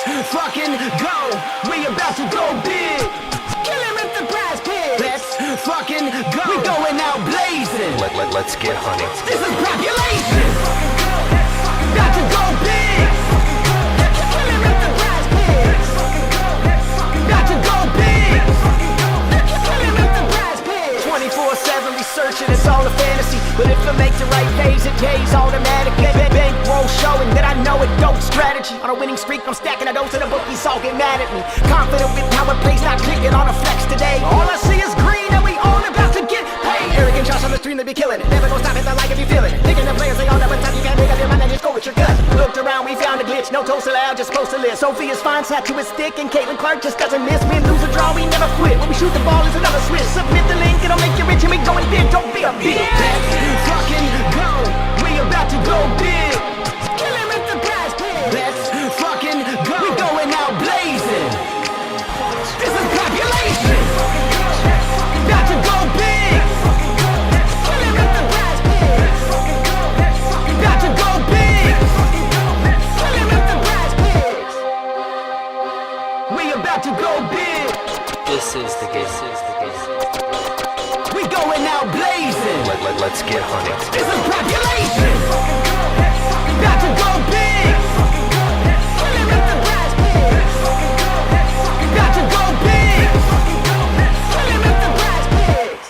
fucking go. We about to go big. Kill him with the PrizePicks. Let's fucking go. We going out blazing. Let's get honey. This is Propulation. About to go big. Kill him with the PrizePicks. About to go big. Kill him with the PrizePicks. 24/7 researching, it's all a fantasy. But if I make the right plays, it pays automatic. Bankroll showing that I know it dope strategy. On a winning streak, I'm stacking a dose and the bookies all get mad at me. Confident with how it plays, not clicking on a flex today. All I see is green and we all about to get paid. Arrogant shots on the stream, they be killing it. Never gonna stop it, I like if you feel it. Thinking the players, they all know what time you can't make up your mind and just go with your gut. Looked around, we found a glitch. No toast allowed, just supposed to live. Sophia's fine, sat to his stick, and Caitlin Clark just doesn't miss. Win, lose, or draw, we never quit. When we shoot the ball, is another switch. Submit the link, it'll make you rich, and we going big. Don't be a bitch. Let's fucking go. We about to go big. Kill him with the PrizePicks. Let's fucking go. We going out blazing. This is Propulation. About to go big. Kill him with the PrizePicks. About to go big. Kill him with the PrizePicks. We about to go big. This is the game. We going out blazing. Let's get honey. This is Propulation. About to go big. Kill him with the PrizePicks. About to go big. Kill him with the PrizePicks.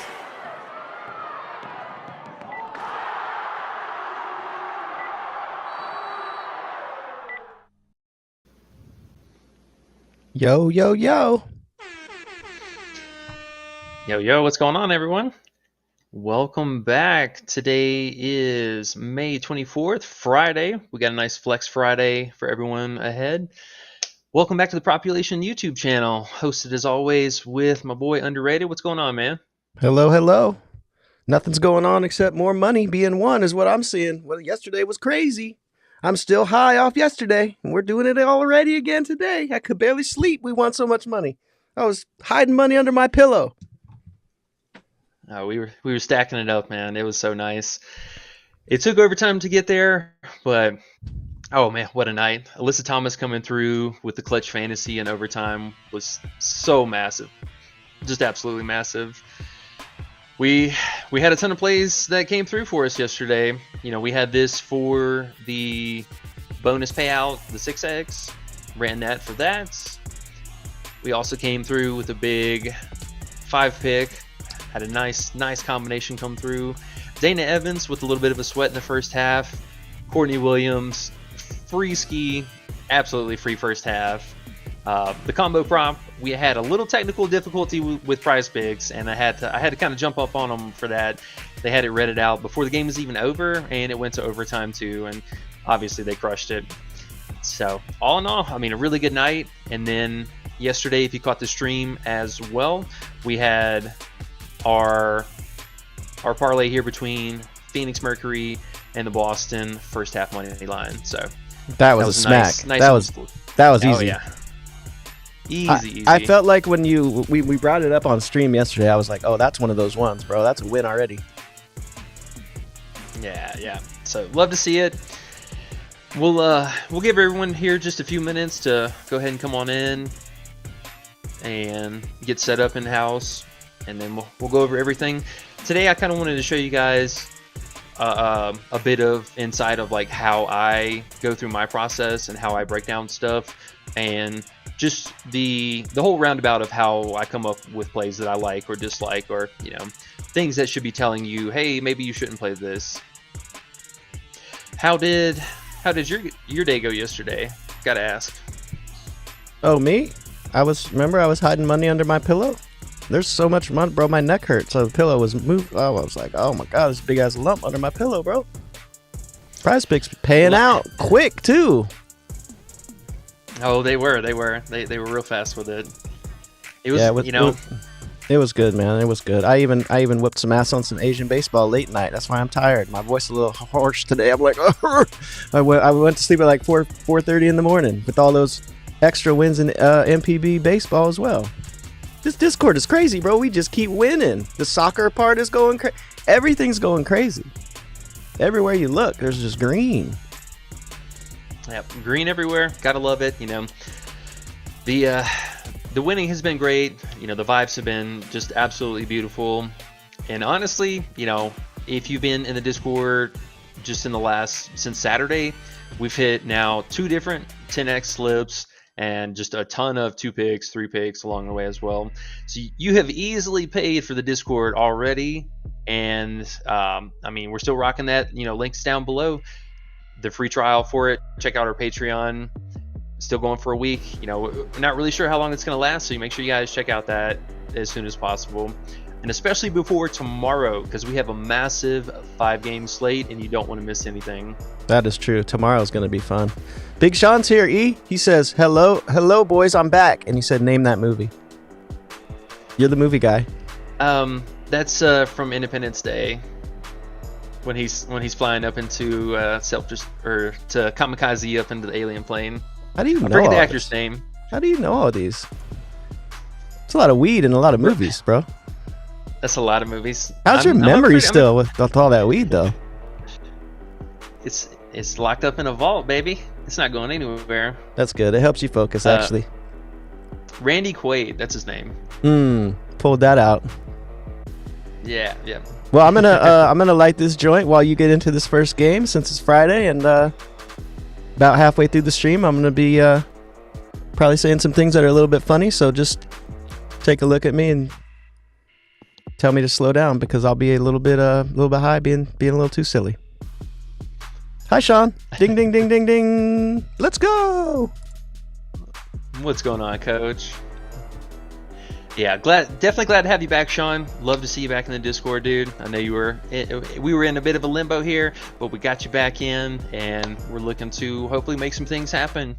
Yo, yo, yo. Yo, what's going on, everyone? Welcome back. Today is May 24th, Friday. We got a nice Flex Friday for everyone ahead. Welcome back to the Propulation YouTube channel, hosted as always with my boy Underrated. What's going on, man? Hello, hello. Nothing's going on except more money being won is what I'm seeing. Well, yesterday was crazy. I'm still high off yesterday, and we're doing it already again today. I could barely sleep. We won so much money. I was hiding money under my pillow. We were stacking it up, man. It was so nice. It took overtime to get there, but oh man, what a night. Alyssa Thomas coming through with the clutch fantasy in overtime was so massive. Just absolutely massive. We had a ton of plays that came through for us yesterday. You know, we had this for the bonus payout, the 6X. Ran that for that. We also came through with a big 5-pick. Had a nice combination come through. Dana Evans with a little bit of a sweat in the first half. Courtney Williams, free ski, absolutely free first half. The combo prop, we had a little technical difficulty with PrizePicks, and I had to kind of jump up on them for that. They had it redded out before the game was even over, and it went to overtime too, and obviously they crushed it. So all in all, I mean, a really good night. And then yesterday, if you caught the stream as well, we had our parlay here between Phoenix Mercury and the Boston first half money line. So That was a smack. Nice that was easy. Oh, yeah. Easy. I felt like when we brought it up on stream yesterday, I was like, oh, that's one of those ones, bro. That's a win already. Yeah. So love to see it. We'll give everyone here just a few minutes to go ahead and come on in and get set up in house, and then we'll go over everything. Today I kind of wanted to show you guys a bit of insight of like how I go through my process and how I break down stuff, and just the whole roundabout of how I come up with plays that I like or dislike, or things that should be telling you, hey, maybe you shouldn't play this. How did your day go yesterday? Gotta ask. Oh, me? I was hiding money under my pillow. There's so much money, bro. My neck hurt, so the pillow was moved. Oh, I was like, oh my god, this big ass lump under my pillow, bro. PrizePicks paying out quick too. Oh, they were real fast with it. It was good, man. It was good. I even whipped some ass on some Asian baseball late night. That's why I'm tired. My voice is a little hoarse today. I'm like, I went to sleep at like 4:30 in the morning with all those extra wins in MPB baseball as well. This Discord is crazy, bro. We just keep winning. The soccer part is going crazy. Everything's going crazy. Everywhere you look, there's just green. Yep, green everywhere. Gotta love it. The winning has been great. You know, the vibes have been just absolutely beautiful. And honestly, you know, if you've been in the Discord just in the since Saturday, we've hit now 2 different 10x slips and just a ton of 2 picks, 3 picks along the way as well. So you have easily paid for the Discord already. And I mean, we're still rocking that. You know, links down below. The free trial for it. Check out our Patreon. Still going for a week. You know, we're not really sure how long it's going to last, so you make sure you guys check out that as soon as possible. And especially before tomorrow, because we have a massive 5-game slate and you don't want to miss anything. That is true. Tomorrow's going to be fun. Big Sean's here, E. He says, hello, boys, I'm back. And he said, name that movie. You're the movie guy. That's from Independence Day. When he's flying up into to kamikaze up into the alien plane. How do you know? I forget the all actor's this? name. How do you know all these? It's a lot of weed in a lot of movies, bro. That's a lot of movies. How's your memory still with all that weed, though? It's locked up in a vault, baby. It's not going anywhere. That's good. It helps you focus, actually. Randy Quaid, that's his name. Pulled that out. Yeah. Well, I'm gonna light this joint while you get into this first game, since it's Friday, and about halfway through the stream, I'm gonna be probably saying some things that are a little bit funny. So just take a look at me and tell me to slow down, because I'll be a little bit high, being a little too silly. Hi, Sean. Ding, ding, ding, ding, ding. Let's go. What's going on, Coach? Yeah, definitely glad to have you back, Sean. Love to see you back in the Discord, dude. I know we were in a bit of a limbo here, but we got you back in, and we're looking to hopefully make some things happen.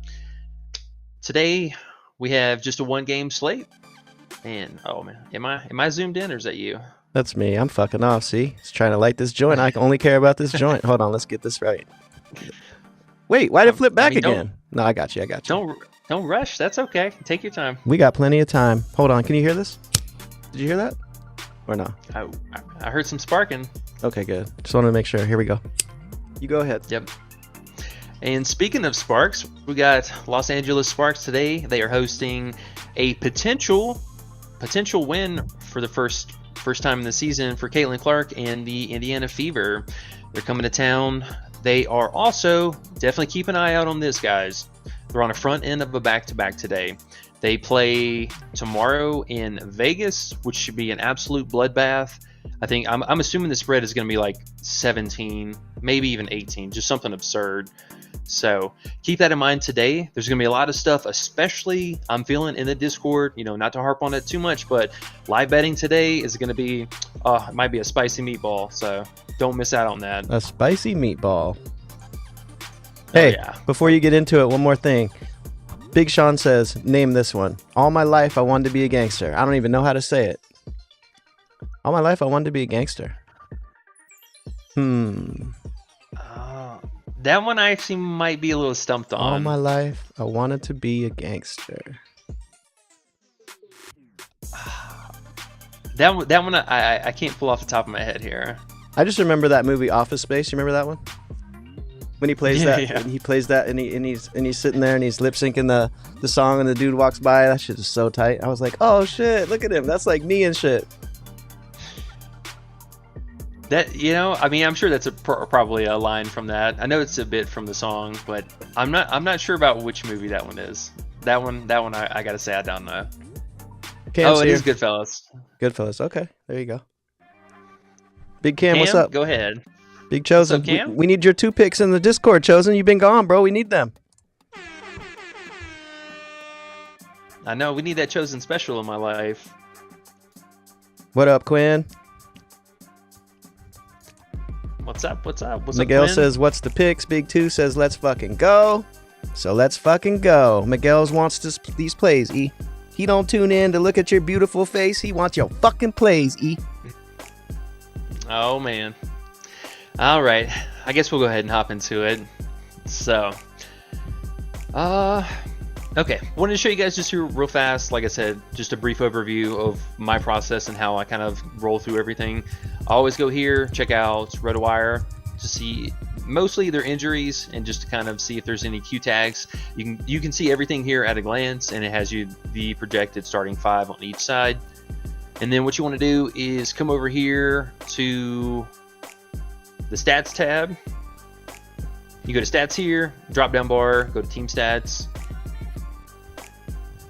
Today, we have just a 1-game slate. And oh man, am I zoomed in, or is that you? That's me. I'm fucking off. See, he's trying to light this joint. I can only care about this joint. Hold on, let's get this right. Wait, why did it flip back again? No, I got you. Don't rush. That's okay. Take your time. We got plenty of time. Hold on. Can you hear this? Did you hear that? Or no? I heard some sparking. Okay, good. Just wanted to make sure. Here we go. You go ahead. Yep. And speaking of Sparks, we got Los Angeles Sparks today. They are hosting a potential win for the first time in the season for Caitlin Clark and the Indiana Fever. They're coming to town. They are also, definitely keep an eye out on this, guys. They're on a front end of a back-to-back today. They play tomorrow in Vegas, which should be an absolute bloodbath. I think I'm assuming the spread is going to be like 17, maybe even 18, just something absurd. So keep that in mind today. There's going to be a lot of stuff, especially I'm feeling in the Discord, you know, not to harp on it too much, but live betting today is going to be, it might be a spicy meatball. So don't miss out on that. A spicy meatball. Hey, yeah. Before you get into it, one more thing. Big Sean says, name this one. All my life, I wanted to be a gangster. I don't even know how to say it. All my life, I wanted to be a gangster. That one I actually might be a little stumped on. All my life, I wanted to be a gangster. That one I can't pull off the top of my head here. I just remember that movie Office Space. You remember that one? When he plays that, Yeah. and he plays that, and he's sitting there and he's lip syncing the song, and the dude walks by. That shit is so tight. I was like, oh shit, look at him. That's like me and shit. That, you know, I mean, I'm sure that's probably a line from that. I know it's a bit from the song, but I'm not sure about which movie that one is. That one I gotta say I don't know. Cam's it here. is Goodfellas. Goodfellas. Okay, there you go. Big Cam, Cam, what's up? Go ahead. Big Chosen. What's up, Cam? We need your 2 picks in the Discord, Chosen. You've been gone, bro. We need them. I know we need that Chosen special in my life. What up, Quinn? What's up? Miguel up, Quinn? says, what's the picks? Big 2 says, let's fucking go. So let's fucking go. Miguel wants these plays, E. He don't tune in to look at your beautiful face. He wants your fucking plays, E. Oh, man. All right. I guess we'll go ahead and hop into it. So, okay. Wanted to show you guys just here real fast. Like I said, just a brief overview of my process and how I kind of roll through everything. I always go here, check out RotoWire to mostly their injuries and just to kind of see if there's any Q tags. You can see everything here at a glance, and it has you the projected starting 5 on each side. And then what you want to do is come over here to the stats tab. You go to stats here, drop down bar, go to team stats.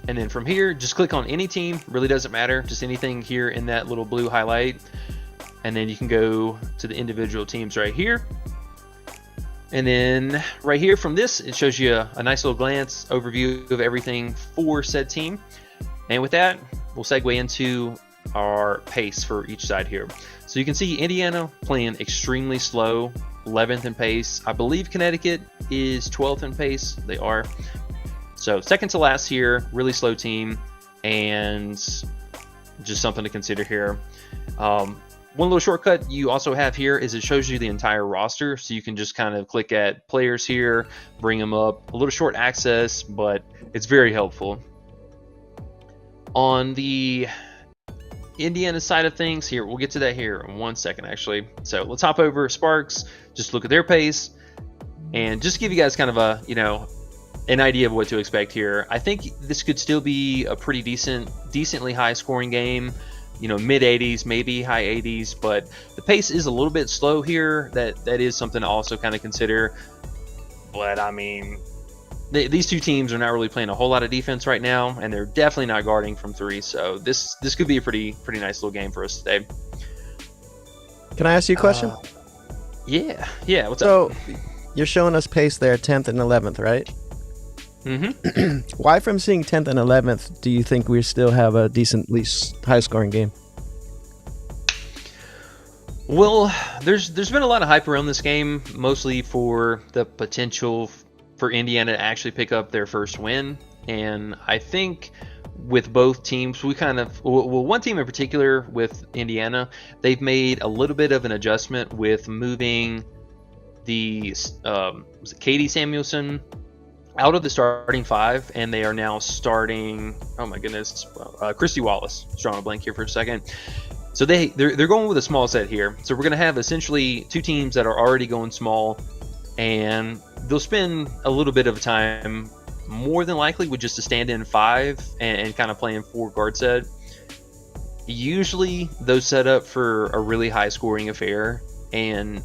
And then from here, just click on any team, really doesn't matter, just anything here in that little blue highlight. And then you can go to the individual teams right here. And then right here from this, it shows you a nice little glance overview of everything for said team. And with that, we'll segue into our pace for each side here. So you can see Indiana playing extremely slow, 11th in pace. I believe Connecticut is 12th in pace. They are. So second to last here, really slow team, and just something to consider here. One little shortcut you also have here is it shows you the entire roster, so you can just kind of click at players here, bring them up. A little short access, but it's very helpful. On the Indiana side of things here, we'll get to that here in 1 second actually. So let's hop over Sparks, just look at their pace, and just give you guys kind of a, an idea of what to expect here. I think this could still be a pretty decently high scoring game, mid 80s, maybe high 80s, but the pace is a little bit slow here. That is something to also kind of consider. But I mean, these two teams are not really playing a whole lot of defense right now, and they're definitely not guarding from 3. So this could be a pretty nice little game for us today. Can I ask you a question? Yeah. What's so, up? You're showing us pace there, 10th and 11th, right? Mm-hmm. Why from seeing 10th and 11th do you think we still have a decently high-scoring game? Well, there's been a lot of hype around this game, mostly for the potential for Indiana to actually pick up their first win. And I think with both teams, we kind of, well, one team in particular with Indiana, they've made a little bit of an adjustment with moving the was it Katie Samuelson out of the starting 5, and they are now starting, oh my goodness, Christy Wallace. Drawing a blank here for a second. So they're going with a small set here. So we're going to have essentially 2 teams that are already going small, and they'll spend a little bit of time, more than likely, with just a stand-in 5 and kind of playing 4 guard set. Usually those set up for a really high scoring affair, and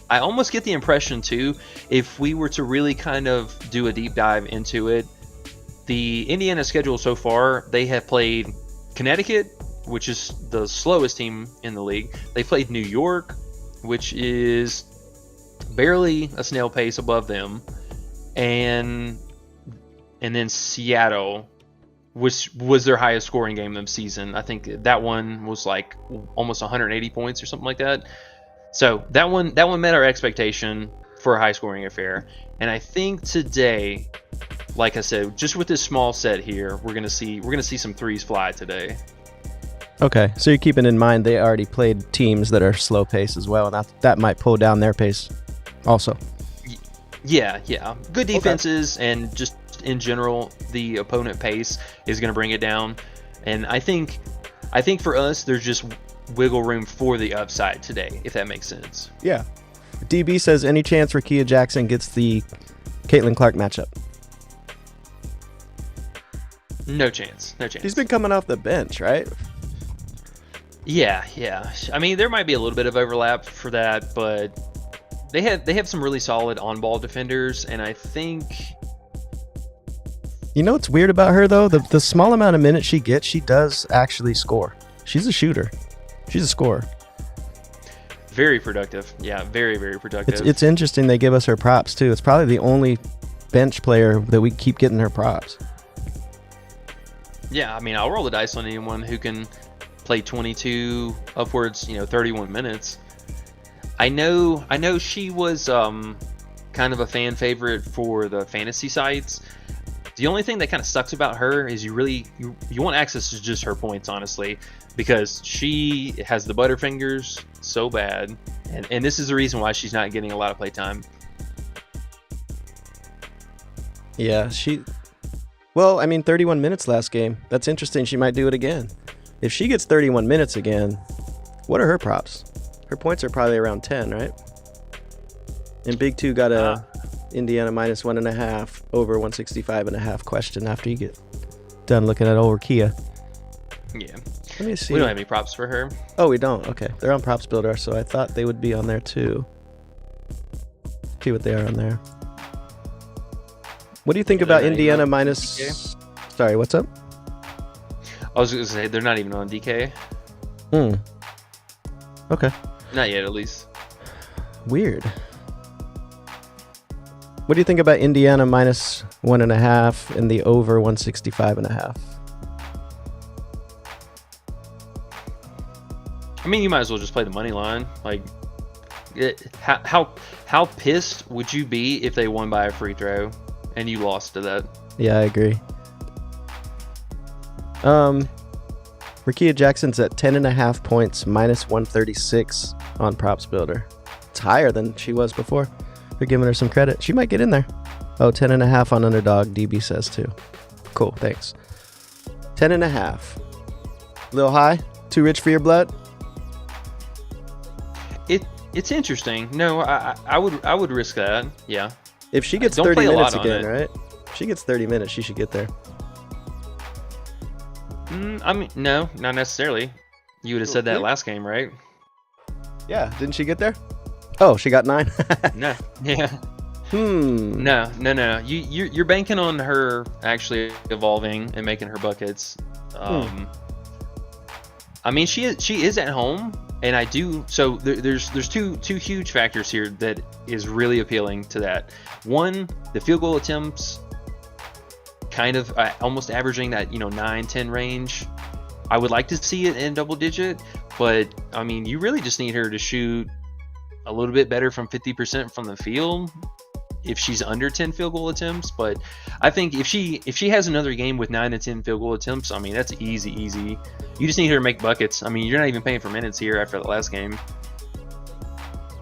I almost get the impression too, if we were to really kind of do a deep dive into it, the Indiana schedule so far, they have played Connecticut, which is the slowest team in the league. They played New York, which is barely a snail pace above them, and then Seattle, which was their highest scoring game of the season. I think that one was like almost 180 points or something like that. So that one met our expectation for a high scoring affair. And I think today, like I said, just with this small set here, we're gonna see some 3s fly today. Okay, so you're keeping in mind they already played teams that are slow pace as well, and that might pull down their pace also. Yeah. Good defenses, and just in general, the opponent pace is going to bring it down. And I think for us, there's just wiggle room for the upside today, if that makes sense. Yeah. DB says, any chance Rakia Jackson gets the Caitlin Clark matchup? No chance. She's been coming off the bench, right? Yeah. I mean, there might be a little bit of overlap for that, but they have some really solid on-ball defenders, and I think... You know what's weird about her, though? The small amount of minutes she gets, she does actually score. She's a shooter. She's a scorer. Very productive. Yeah, very, very productive. It's interesting they give us her props, too. It's probably the only bench player that we keep getting her props. Yeah, I mean, I'll roll the dice on anyone who can play 22 upwards, 31 minutes. I know she was kind of a fan favorite for the fantasy sites. The only thing that kind of sucks about her is you want access to just her points, honestly, because she has the butterfingers so bad, and this is the reason why she's not getting a lot of playtime. Yeah, 31 minutes last game. That's interesting. She might do it again. If she gets 31 minutes again, what are her props? Her points are probably around 10, right? And Big Two got a Indiana minus 1.5 over 165.5 question after you get done looking at old Kia. Yeah. Let me see. We don't have any props for her. Oh, we don't. Okay, they're on Props Builder, so I thought they would be on there too. See what they are on there. What do you think about Indiana minus? DK? Sorry, what's up? I was going to say they're not even on DK. Okay. Not yet, at least. Weird. What do you think about Indiana minus 1.5 and the over 165.5? I mean, you might as well just play the money line. Like, how pissed would you be if they won by a free throw and you lost to that? Yeah, I agree. Rakia Jackson's at 10.5 points, minus 136 on Props Builder. It's higher than she was before. They're giving her some credit. She might get in there. Oh, 10.5 on Underdog, DB says too. Cool, thanks. 10.5. Little high? Too rich for your blood? It's interesting. No, I would risk that. Yeah. If she gets Don't 30 play a minutes lot on again, it. right? If she gets 30 minutes, she should get there. I mean, no, not necessarily. You would have said that last game, right? Yeah, didn't she get there? Oh, she got 9? No. Yeah. No. No. You're banking on her actually evolving and making her buckets. I mean, she is at home, and I do. So there's two huge factors here that is really appealing to that. One, the field goal attempts, kind of almost averaging that 9-10 range. I would like to see it in double digit, but I mean, you really just need her to shoot a little bit better from 50% from the field if she's under 10 field goal attempts. But I think if she has another game with 9 to 10 field goal attempts, I mean, that's easy. You just need her to make buckets. I mean, you're not even paying for minutes here after the last game.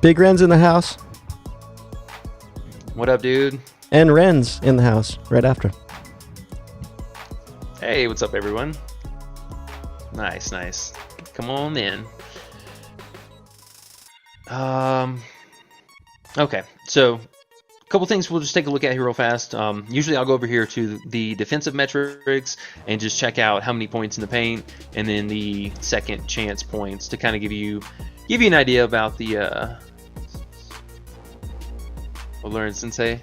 Big Ren's in the house. What up, dude? And Ren's in the house right after. Hey, what's up, everyone? Nice. Come on in. Okay, so a couple things we'll just take a look at here real fast. Usually I'll go over here to the defensive metrics and just check out how many points in the paint, and then the second chance points to kind of give you an idea about the Lauren Sensei.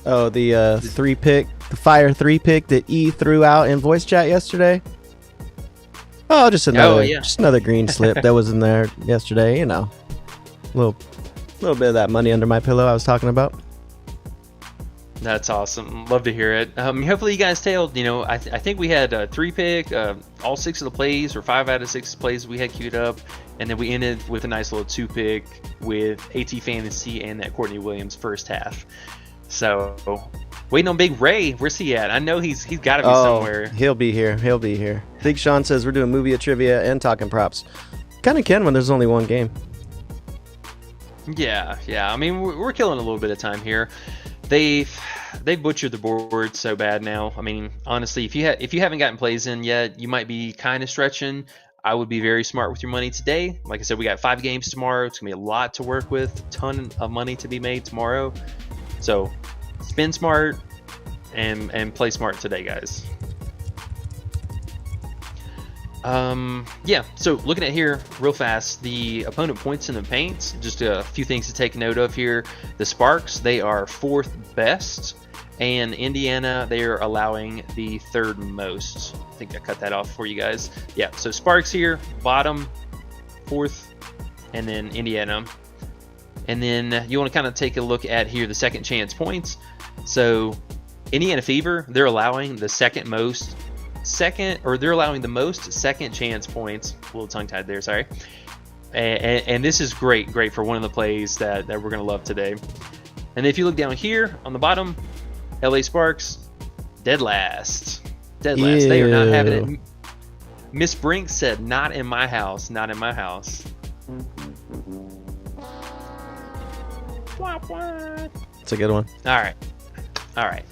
Oh, the 3-pick, the fire 3-pick that E threw out in voice chat yesterday. Oh, just another green slip that was in there yesterday. A little bit of that money under my pillow I was talking about. That's awesome. Love to hear it. Hopefully you guys tailed. I think we had a 3-pick, all 6 of the plays, or 5 out of 6 plays we had queued up, and then we ended with a nice little 2-pick with AT Fantasy and that Courtney Williams first half. So, waiting on Big Ray. Where's he at? I know he's got to be somewhere. He'll be here. Big Sean says we're doing movie of trivia and talking props. Kind of can when there's only one game. Yeah. I mean, we're killing a little bit of time here. They've butchered the board so bad now. I mean, honestly, if you haven't gotten plays in yet, you might be kind of stretching. I would be very smart with your money today. Like I said, we got 5 games tomorrow. It's gonna be a lot to work with. A ton of money to be made tomorrow. So spend smart and play smart today, guys. So looking at here real fast, the opponent points in the paint, just a few things to take note of here. The Sparks, they are 4th best, and Indiana, they are allowing the 3rd most. I think I cut that off for you guys. Yeah, so Sparks here, bottom, 4th, and then Indiana. And then you want to kind of take a look at here the second chance points. So Indiana Fever, they're allowing the they're allowing the most second chance points. A little tongue tied there, sorry. And this is great for one of the plays that we're going to love today. And if you look down here on the bottom, LA Sparks, dead last. Ew. They are not having it. Miss Brink said, not in my house. It's a good one. All right.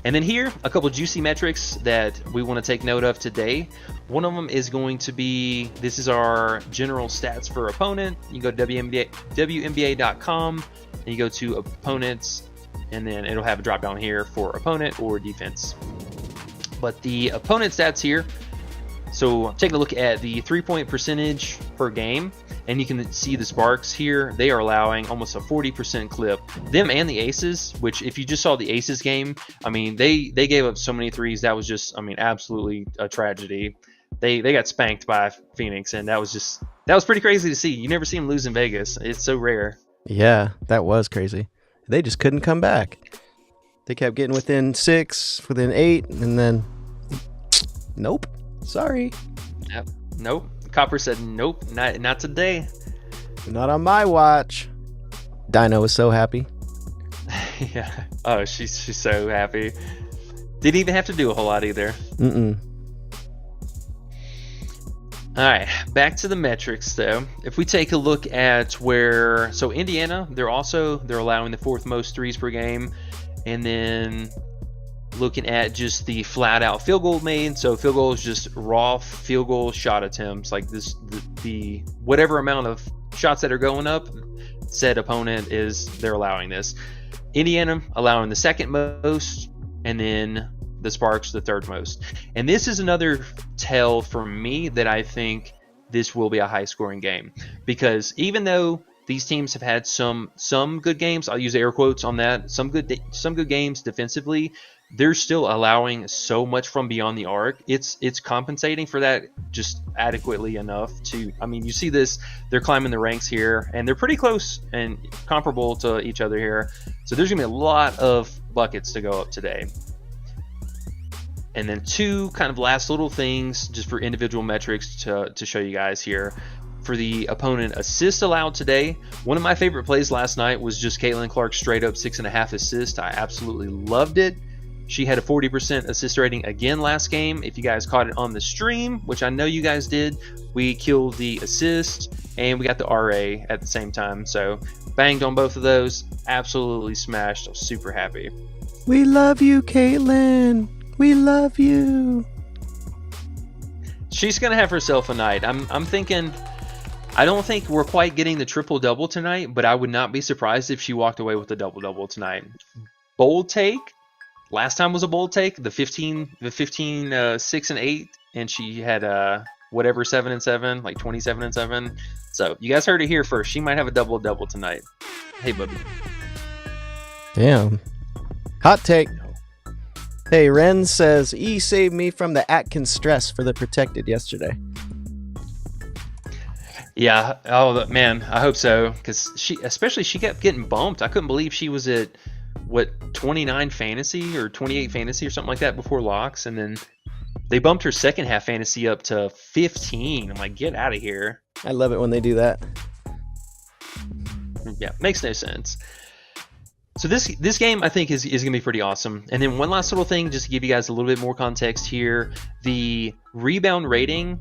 And then here, a couple juicy metrics that we want to take note of today. One of them is going to be, this is our general stats for opponent. You go to WNBA.com, and you go to opponents, and then it'll have a drop down here for opponent or defense. But the opponent stats here, so taking a look at the 3-point percentage per game, and you can see the Sparks here. They are allowing almost a 40% clip. Them and the Aces, which if you just saw the Aces game, I mean, they gave up so many threes. That was just, I mean, absolutely a tragedy. They got spanked by Phoenix, and that was pretty crazy to see. You never see them lose in Vegas. It's so rare. Yeah, that was crazy. They just couldn't come back. They kept getting within 6, within 8, and then nope. Sorry. Yep. Nope. Copper said nope, not today. Not on my watch. Dino was so happy. Yeah. Oh, she's so happy. Didn't even have to do a whole lot either. Mm-mm. All right, back to the metrics though. If we take a look at where, so Indiana, they're allowing the 4th most threes per game, and then looking at just the flat out field goal made. So field goal is just raw field goal shot attempts, like this, the whatever amount of shots that are going up, said opponent they're allowing this. Indiana allowing the 2nd most, and then the Sparks the 3rd most. And this is another tell for me that I think this will be a high scoring game, because even though these teams have had some good games, I'll use air quotes on that, some good games defensively, they're still allowing so much from beyond the arc. It's compensating for that just adequately enough to, I mean, you see this, they're climbing the ranks here, and they're pretty close and comparable to each other here. So there's gonna be a lot of buckets to go up today. And then 2 kind of last little things just for individual metrics to show you guys here. For the opponent assists allowed today, one of my favorite plays last night was just Caitlin Clark straight up 6.5 assists. I absolutely loved it. She had a 40% assist rating again last game. If you guys caught it on the stream, which I know you guys did, we killed the assist and we got the RA at the same time. So banged on both of those. Absolutely smashed. I was super happy. We love you, Caitlin. We love you. She's going to have herself a night. I'm thinking, I don't think we're quite getting the triple-double tonight, but I would not be surprised if she walked away with a double-double tonight. Bold take. Last time was a bold take, the 15 6 and 8, and she had whatever 7 and 7, like 27 and 7. So you guys heard it here first. She might have a double tonight. Hey, Bubby. Damn. Hot take. Hey, Ren says E saved me from the Atkins stress for the protected yesterday. Yeah. Oh man, I hope so, because she kept getting bumped. I couldn't believe she was at 29 fantasy or 28 fantasy or something like that before locks, and then they bumped her second half fantasy up to 15. I'm like, get out of here. I love it when they do that. Yeah, makes no sense. So this game I think is going to be pretty awesome. And then one last little thing, just to give you guys a little bit more context here, the rebound rating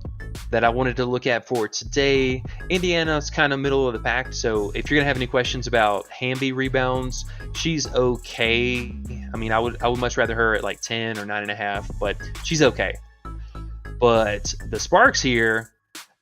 that I wanted to look at for today. Indiana's kind of middle of the pack, so if you're going to have any questions about Hamby rebounds, she's okay. I mean, I would much rather her at like 10 or 9.5, but she's okay. But the Sparks here,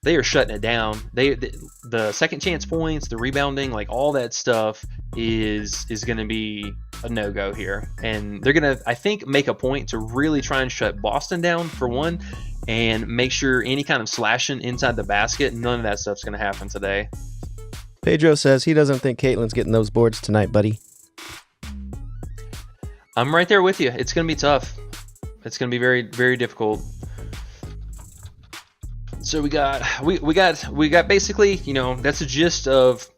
they are shutting it down. The second chance points, the rebounding, like all that stuff is going to be a no-go here. And they're going to, I think, make a point to really try and shut Boston down for one, and make sure any kind of slashing inside the basket, none of that stuff's going to happen today. Pedro says he doesn't think Caitlin's getting those boards tonight, buddy. I'm right there with you. It's going to be tough. It's going to be very, very difficult. So we got basically, that's a gist of,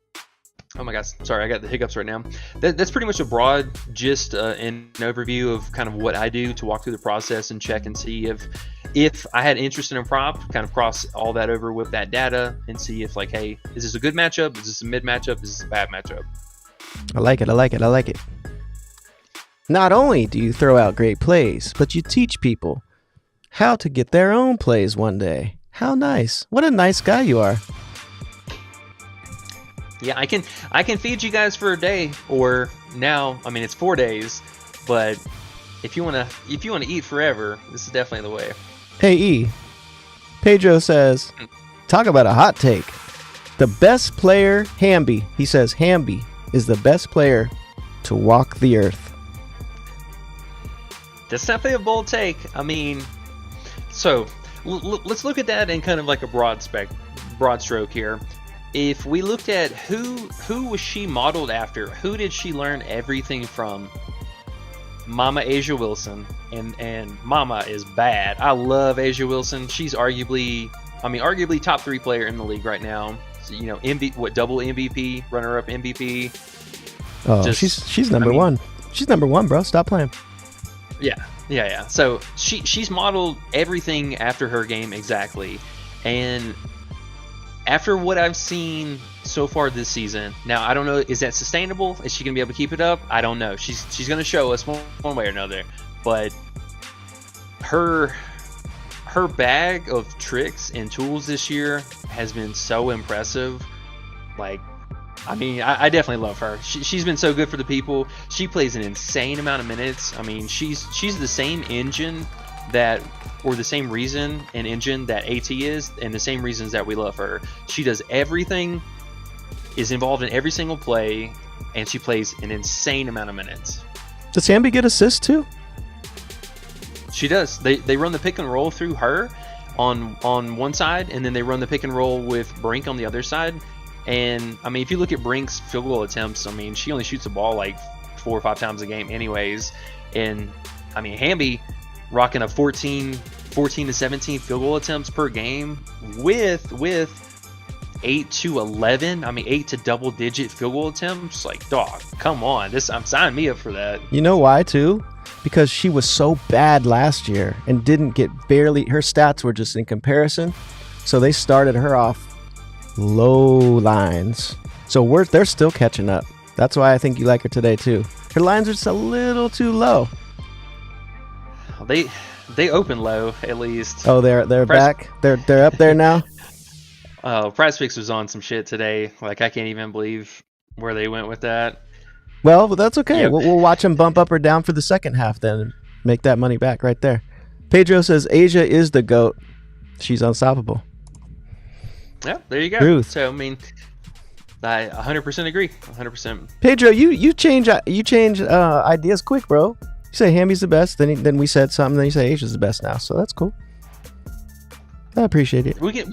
oh my gosh, sorry, I got the hiccups right now. That's pretty much a broad gist and an overview of kind of what I do to walk through the process and check and see if I had interest in a prop, kind of cross all that over with that data and see if, like, hey, is this a good matchup? Is this a mid matchup? Is this a bad matchup? I like it. Not only do you throw out great plays, but you teach people how to get their own plays one day. How nice. What a nice guy you are. Yeah, I can feed you guys for a day, or now, I mean, it's 4 days, but if you wanna eat forever, this is definitely the way. Hey, E. Pedro says, talk about a hot take. The best player, Hamby, he says Hamby is the best player to walk the earth. That's definitely a bold take. I mean, so let's look at that in kind of like a broad stroke here. If we looked at who was she modeled after, who did she learn everything from? Mama Asia Wilson, and Mama is bad. I love Asia Wilson. She's arguably top 3 player in the league right now. So, you know, double MVP, runner-up MVP. Oh, she's number one. She's number one, bro. Stop playing. Yeah. So she's modeled everything after her game exactly, and after what I've seen so far this season, now I don't know, is that sustainable? Is she gonna be able to keep it up? I don't know. She's gonna show us one way or another, but her bag of tricks and tools this year has been so impressive. Like, I mean, I definitely love her. She's been so good for the people. She plays an insane amount of minutes. I mean, she's the same engine that, or the same reason and engine that AT is, and the same reasons that we love her. She does everything, is involved in every single play, and she plays an insane amount of minutes. Does Hamby get assists too? She does. They run the pick and roll through her on one side, and then they run the pick and roll with Brink on the other side. And I mean, if you look at Brink's field goal attempts, I mean, she only shoots the ball like 4 or 5 times a game anyways. And I mean, Hamby rocking a 14 to 17 field goal attempts per game with 8 to 11. I mean, 8 to double digit field goal attempts. Like, dog, come on. I'm signing me up for that. You know why too? Because she was so bad last year and didn't get barely. Her stats were just in comparison, so they started her off low lines. So they're still catching up. That's why I think you like her today too. Her lines are just a little too low. They open low at least. Oh, they're back. They're up there now. PrizePicks was on some shit today. Like, I can't even believe where they went with that. Well, that's okay. Yep. We'll watch them bump up or down for the second half then and make that money back right there. Pedro says Asia is the GOAT. She's unstoppable. Yeah, there you go. Truth. So I mean, I 100% agree. 100%. Pedro, you change ideas quick, bro. You say Hamby's the best, then we said something, then you say Asia's the best now. So that's cool. I appreciate it. We can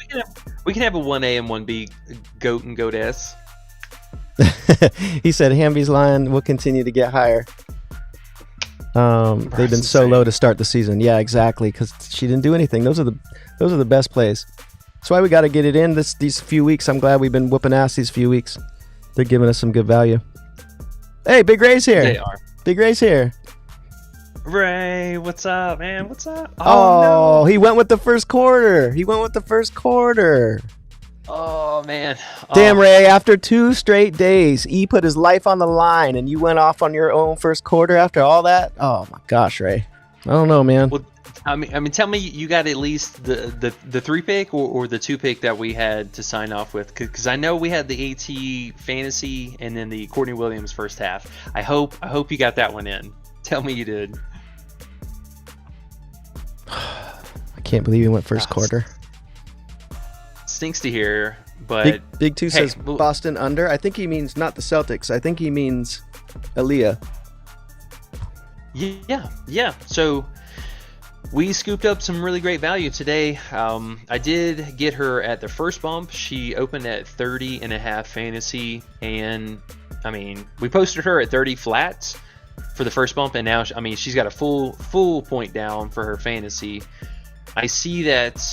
have a 1A and 1B GOAT and GOATess. He said Hamby's line will continue to get higher. They've been so low to start the season. Yeah, exactly, because she didn't do anything. Those are the best plays. That's why we got to get it in these few weeks. I'm glad we've been whooping ass these few weeks. They're giving us some good value. Hey, Big Ray's here. They are. Big Ray's here. Ray, what's up, man? What's up? Oh, No. he went with the first quarter. Oh, man. Damn, Ray, after 2 straight days, E put his life on the line, and you went off on your own first quarter after all that? Oh, my gosh, Ray. I don't know, man. Well, I mean, tell me you got at least the 3-pick or the 2-pick that we had to sign off with, because I know we had the AT fantasy and then the Courtney Williams first half. I hope you got that one in. Tell me you did. I can't believe he went first quarter. Stinks to hear, but Big Two says Boston under. I think he means not the Celtics. I think he means Aaliyah. Yeah. So we scooped up some really great value today. I did get her at the first bump. She opened at 30.5 fantasy, and I mean, we posted her at 30 flats for the first bump, and now she's got a full point down for her fantasy. I see that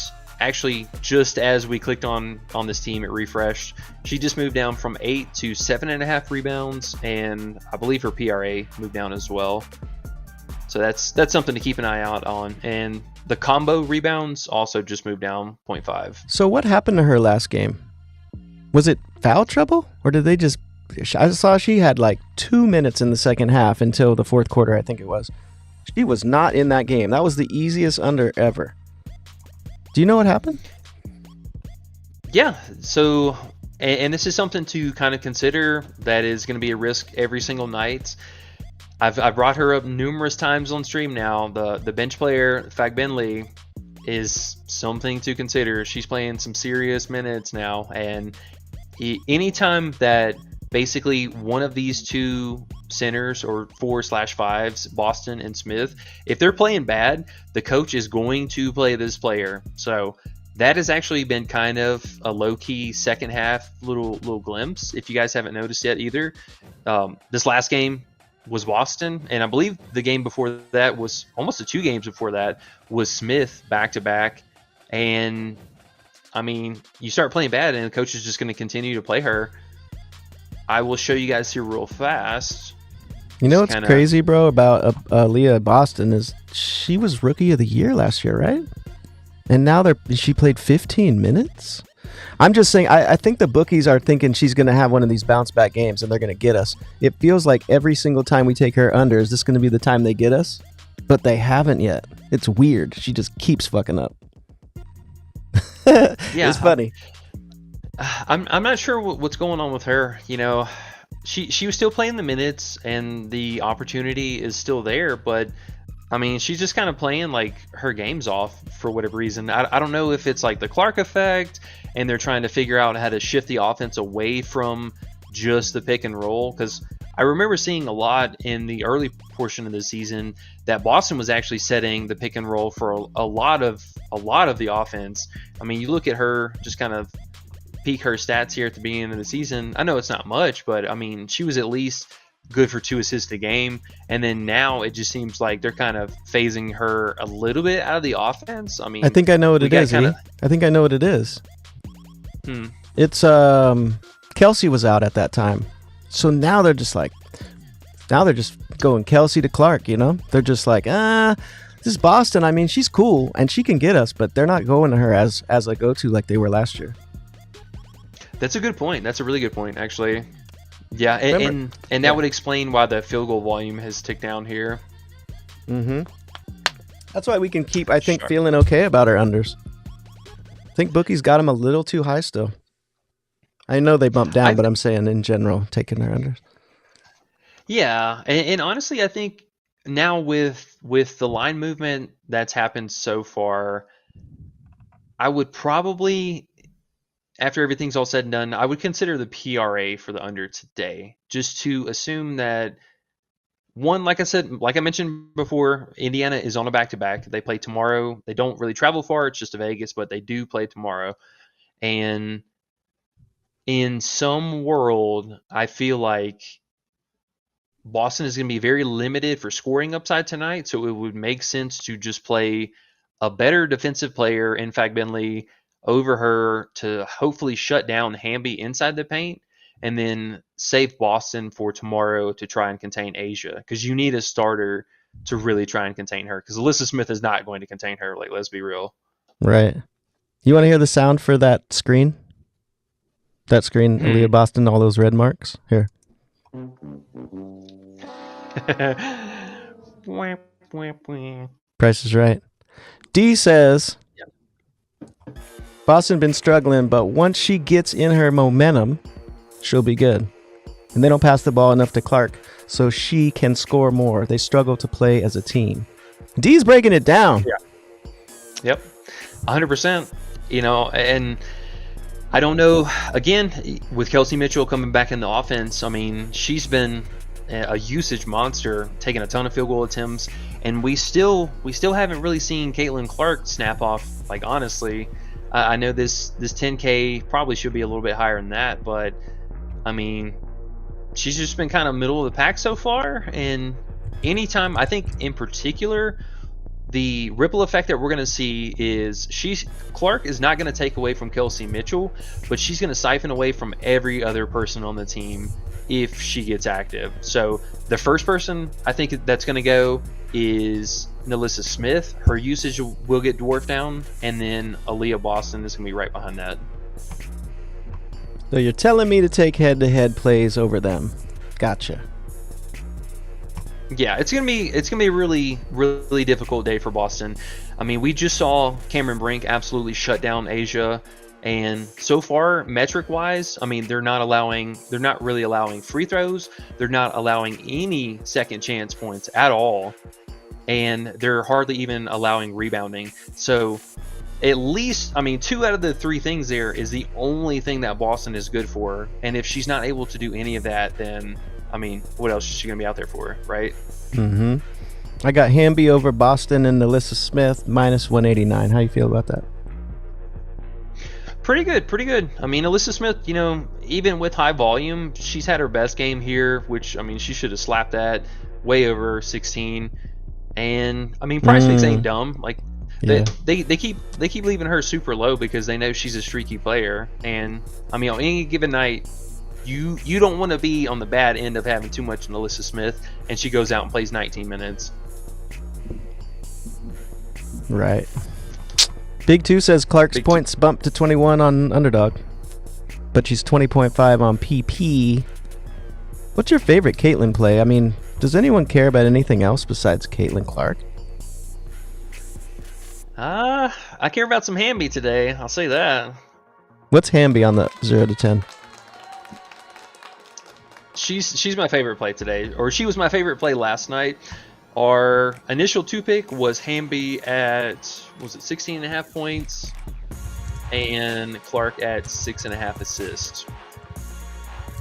actually just as we clicked on this team, it refreshed. She just moved down from 8 to 7.5 rebounds, and I believe her PRA moved down as well. So that's something to keep an eye out on. And the combo rebounds also just moved down 0.5. So what happened to her last game? Was it foul trouble, or did they just? I saw she had like 2 minutes in the second half until the fourth quarter, I think it was. She was not in that game. That was the easiest under ever. Do you know what happened? Yeah. So, and this is something to kind of consider that is going to be a risk every single night. I've brought her up numerous times on stream now. The bench player Fagbenley is something to consider. She's playing some serious minutes now, and anytime that basically one of these two centers or 4/5s, Boston and Smith, if they're playing bad, the coach is going to play this player. So that has actually been kind of a low-key second half little glimpse, if you guys haven't noticed yet either. This last game was Boston, and I believe the game before that was almost the 2 games before that was Smith back-to-back. And I mean, you start playing bad and the coach is just going to continue to play her. I will show you guys here real fast. You know what's crazy, bro, about Leah Boston is she was Rookie of the Year last year, right? And now she played 15 minutes? I'm just saying, I think the bookies are thinking she's going to have one of these bounce-back games and they're going to get us. It feels like every single time we take her under, is this going to be the time they get us? But they haven't yet. It's weird. She just keeps fucking up. Yeah, it's funny. I'm not sure what's going on with her. You know, she was still playing the minutes and the opportunity is still there, but I mean, she's just kind of playing like her games off for whatever reason. I don't know if it's like the Clark effect and they're trying to figure out how to shift the offense away from just the pick and roll, because I remember seeing a lot in the early portion of the season that Boston was actually setting the pick and roll for a lot of the offense. I mean, you look at her, just kind of peek her stats here at the beginning of the season. I know it's not much, but I mean, she was at least good for 2 assists a game. And then now it just seems like they're kind of phasing her a little bit out of the offense. I mean, I think I know what it is. I think I know what it is. It's Kelsey was out at that time. So now they're just going Kelsey to Clark, you know? They're just like, this is Boston. I mean, she's cool and she can get us, but they're not going to her as a go-to like they were last year. That's a good point. That's a really good point, actually. Yeah, and that would explain why the field goal volume has ticked down here. That's why we can keep, I think, feeling okay about our unders. I think bookies got them a little too high still. I know they bumped down, but I'm saying in general, taking our unders. Yeah, and honestly, I think now with the line movement that's happened so far, I would probably, after everything's all said and done, I would consider the PRA for the under today, just to assume that, one, like I mentioned before, Indiana is on a back-to-back. They play tomorrow. They don't really travel far. It's just to Vegas, but they do play tomorrow. And in some world, I feel like Boston is going to be very limited for scoring upside tonight, so it would make sense to just play a better defensive player in Fagbenley over her to hopefully shut down Hamby inside the paint, and then save Boston for tomorrow to try and contain Asia, because you need a starter to really try and contain her, because Alyssa Smith is not going to contain her. Like, let's be real. Right. You want to hear the sound for that screen? That screen, Aaliyah Boston, all those red marks? Here. Price is right. D says, Boston been struggling, but once she gets in her momentum, she'll be good. And they don't pass the ball enough to Clark, so she can score more. They struggle to play as a team. D's breaking it down. Yeah. Yep. 100%. You know, and I don't know, again, with Kelsey Mitchell coming back in the offense, I mean, she's been a usage monster, taking a ton of field goal attempts, and we still haven't really seen Caitlin Clark snap off. Like, honestly, I know this 10K probably should be a little bit higher than that, but I mean, she's just been kind of middle of the pack so far. And anytime, I think in particular, the ripple effect that we're going to see is Clark is not going to take away from Kelsey Mitchell, but she's going to siphon away from every other person on the team if she gets active. So the first person I think that's going to go is Alyssa Smith. Her usage will get dwarfed down, and then Aaliyah Boston is going to be right behind that. So you're telling me to take head-to-head plays over them. Gotcha. Yeah, it's gonna be a really, really difficult day for Boston. I mean, we just saw Cameron Brink absolutely shut down Asia, And so far, metric wise, I mean, they're not really allowing free throws. They're not allowing any second chance points at all. And they're hardly even allowing rebounding. So at least, I mean, 2 out of the 3 things there is the only thing that Boston is good for. And if she's not able to do any of that, then, I mean, what else is she going to be out there for, right? Mm-hmm. I got Hamby over Boston and Alyssa Smith minus 189. How you feel about that? Pretty good. I mean, Alyssa Smith, you know, even with high volume, she's had her best game here, which, I mean, she should have slapped that way over 16. And, I mean, PrizePicks ain't dumb. Like, Yeah. they keep leaving her super low because they know she's a streaky player. And, I mean, on any given night, you don't want to be on the bad end of having too much in Alyssa Smith, and she goes out and plays 19 minutes. Right. Big 2 says Clark's points bumped to 21 on Underdog, but she's 20.5 on PP. What's your favorite Caitlin play? I mean, does anyone care about anything else besides Caitlin Clark? I care about some Hamby today. I'll say that. What's Hamby on the 0 to 10? She's my favorite play today, or she was my favorite play last night. Our initial 2 pick was Hamby at 16.5 points, and Clark at 6.5 assists.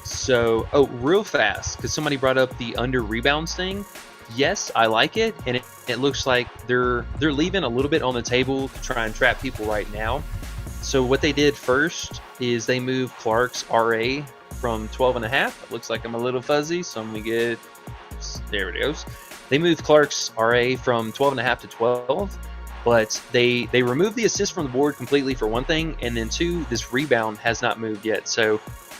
So, real fast, because somebody brought up the under rebounds thing. Yes, I like it, and it looks like they're leaving a little bit on the table to try and trap people right now. So what they did first is they moved Clark's RA from 12.5. It looks like I'm a little fuzzy, so I'm gonna get, there it goes. They moved Clark's RA from 12.5 to 12, but they removed the assist from the board completely for one thing, and then 2, this rebound has not moved yet. So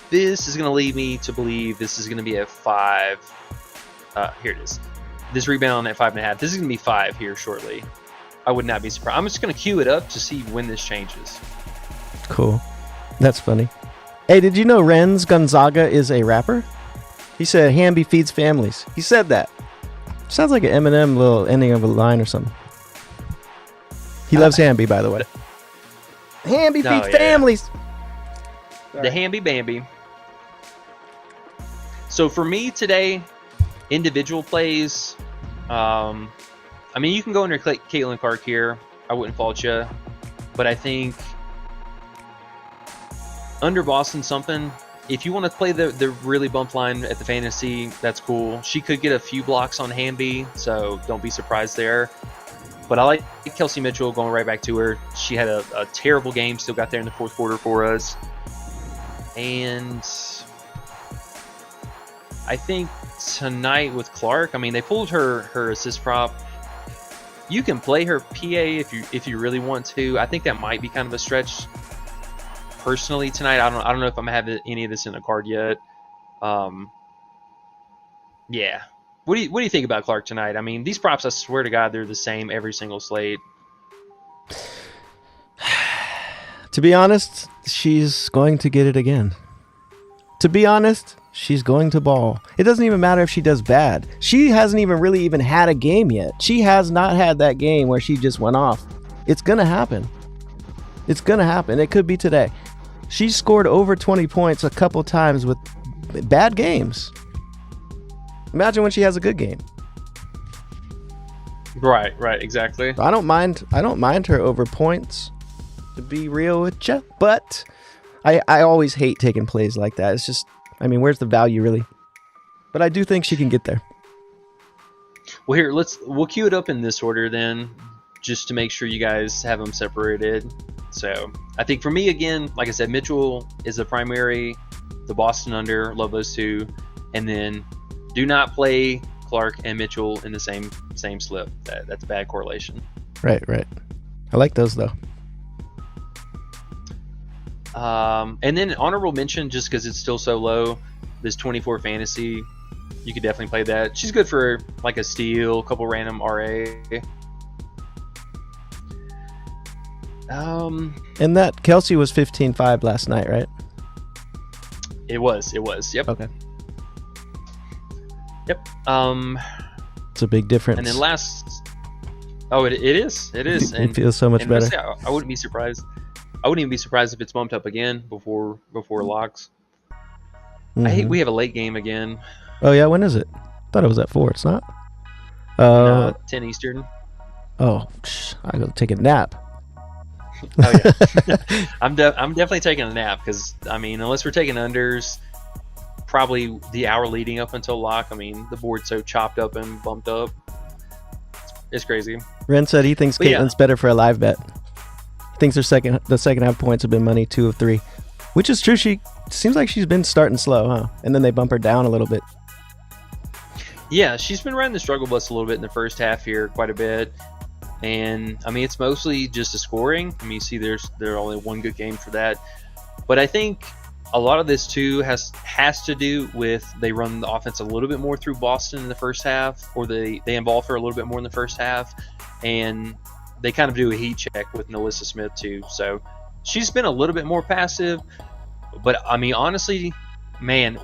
this is going to lead me to believe this is going to be a 5. Here it is. This rebound at 5.5. This is going to be 5 here shortly. I would not be surprised. I'm just going to queue it up to see when this changes. Cool. That's funny. Hey, did you know Renz Gonzaga is a rapper? He said Hamby feeds families. He said that. Sounds like an Eminem little ending of a line or something. He loves Hamby, by the way. Hamby feeds families. The Hamby Bambi. So for me today, individual plays. I mean, you can go under Caitlin Clark here. I wouldn't fault you, but I think under Boston something. If you want to play the really bump line at the fantasy, that's cool. She could get a few blocks on Hamby, so don't be surprised there. But I like Kelsey Mitchell going right back to her. She had a terrible game, still got there in the 4th quarter for us. And I think tonight with Clark, I mean, they pulled her assist prop. You can play her PA if you really want to. I think that might be kind of a stretch. Personally tonight, I don't know if I'm gonna have any of this in the card yet. Yeah. What do you think about Clark tonight? I mean, these props, I swear to God, they're the same every single slate. To be honest, she's going to get it again. To be honest, she's going to ball. It doesn't even matter if she does bad. She hasn't even really had a game yet. She has not had that game where she just went off. It's gonna happen. It's gonna happen. It could be today. She scored over 20 points a couple times with bad games. Imagine when she has a good game. Right, exactly. I don't mind her over points, to be real with you, but I always hate taking plays like that. It's just, I mean, where's the value really? But I do think she can get there. Well, here, we'll queue it up in this order then, just to make sure you guys have them separated. So I think for me, again, like I said, Mitchell is the primary, the Boston under, love those 2. And then do not play Clark and Mitchell in the same slip. That's a bad correlation. Right. I like those though. And then honorable mention, just because it's still so low, this 24 fantasy, you could definitely play that. She's good for like a steal, a couple random RA. And that Kelsey was 15-5 last night, right? It was. Yep. Okay. Yep. It's a big difference. And then last, it is. It feels so much better. I wouldn't be surprised. I wouldn't even be surprised if it's bumped up again before locks. I hate Mhm. we have a late game again. Oh yeah, when is it? Thought it was at 4. It's not. 10 Eastern. I gotta take a nap. Oh yeah, I'm definitely taking a nap because I mean, unless we're taking unders, probably the hour leading up until lock. I mean, the board's so chopped up and bumped up. It's crazy. Ren said he thinks But yeah. Caitlin's better for a live bet. He thinks the second half points have been money 2 of 3, which is true. She seems like she's been starting slow, huh? And then they bump her down a little bit. Yeah, she's been riding the struggle bus a little bit in the first half here, quite a bit. And I mean, it's mostly just the scoring. I mean, you see, there's only one good game for that. But I think a lot of this too has to do with they run the offense a little bit more through Boston in the first half, or they involve her a little bit more in the first half, and they kind of do a heat check with Nalissa Smith too. So she's been a little bit more passive. But I mean, honestly, man,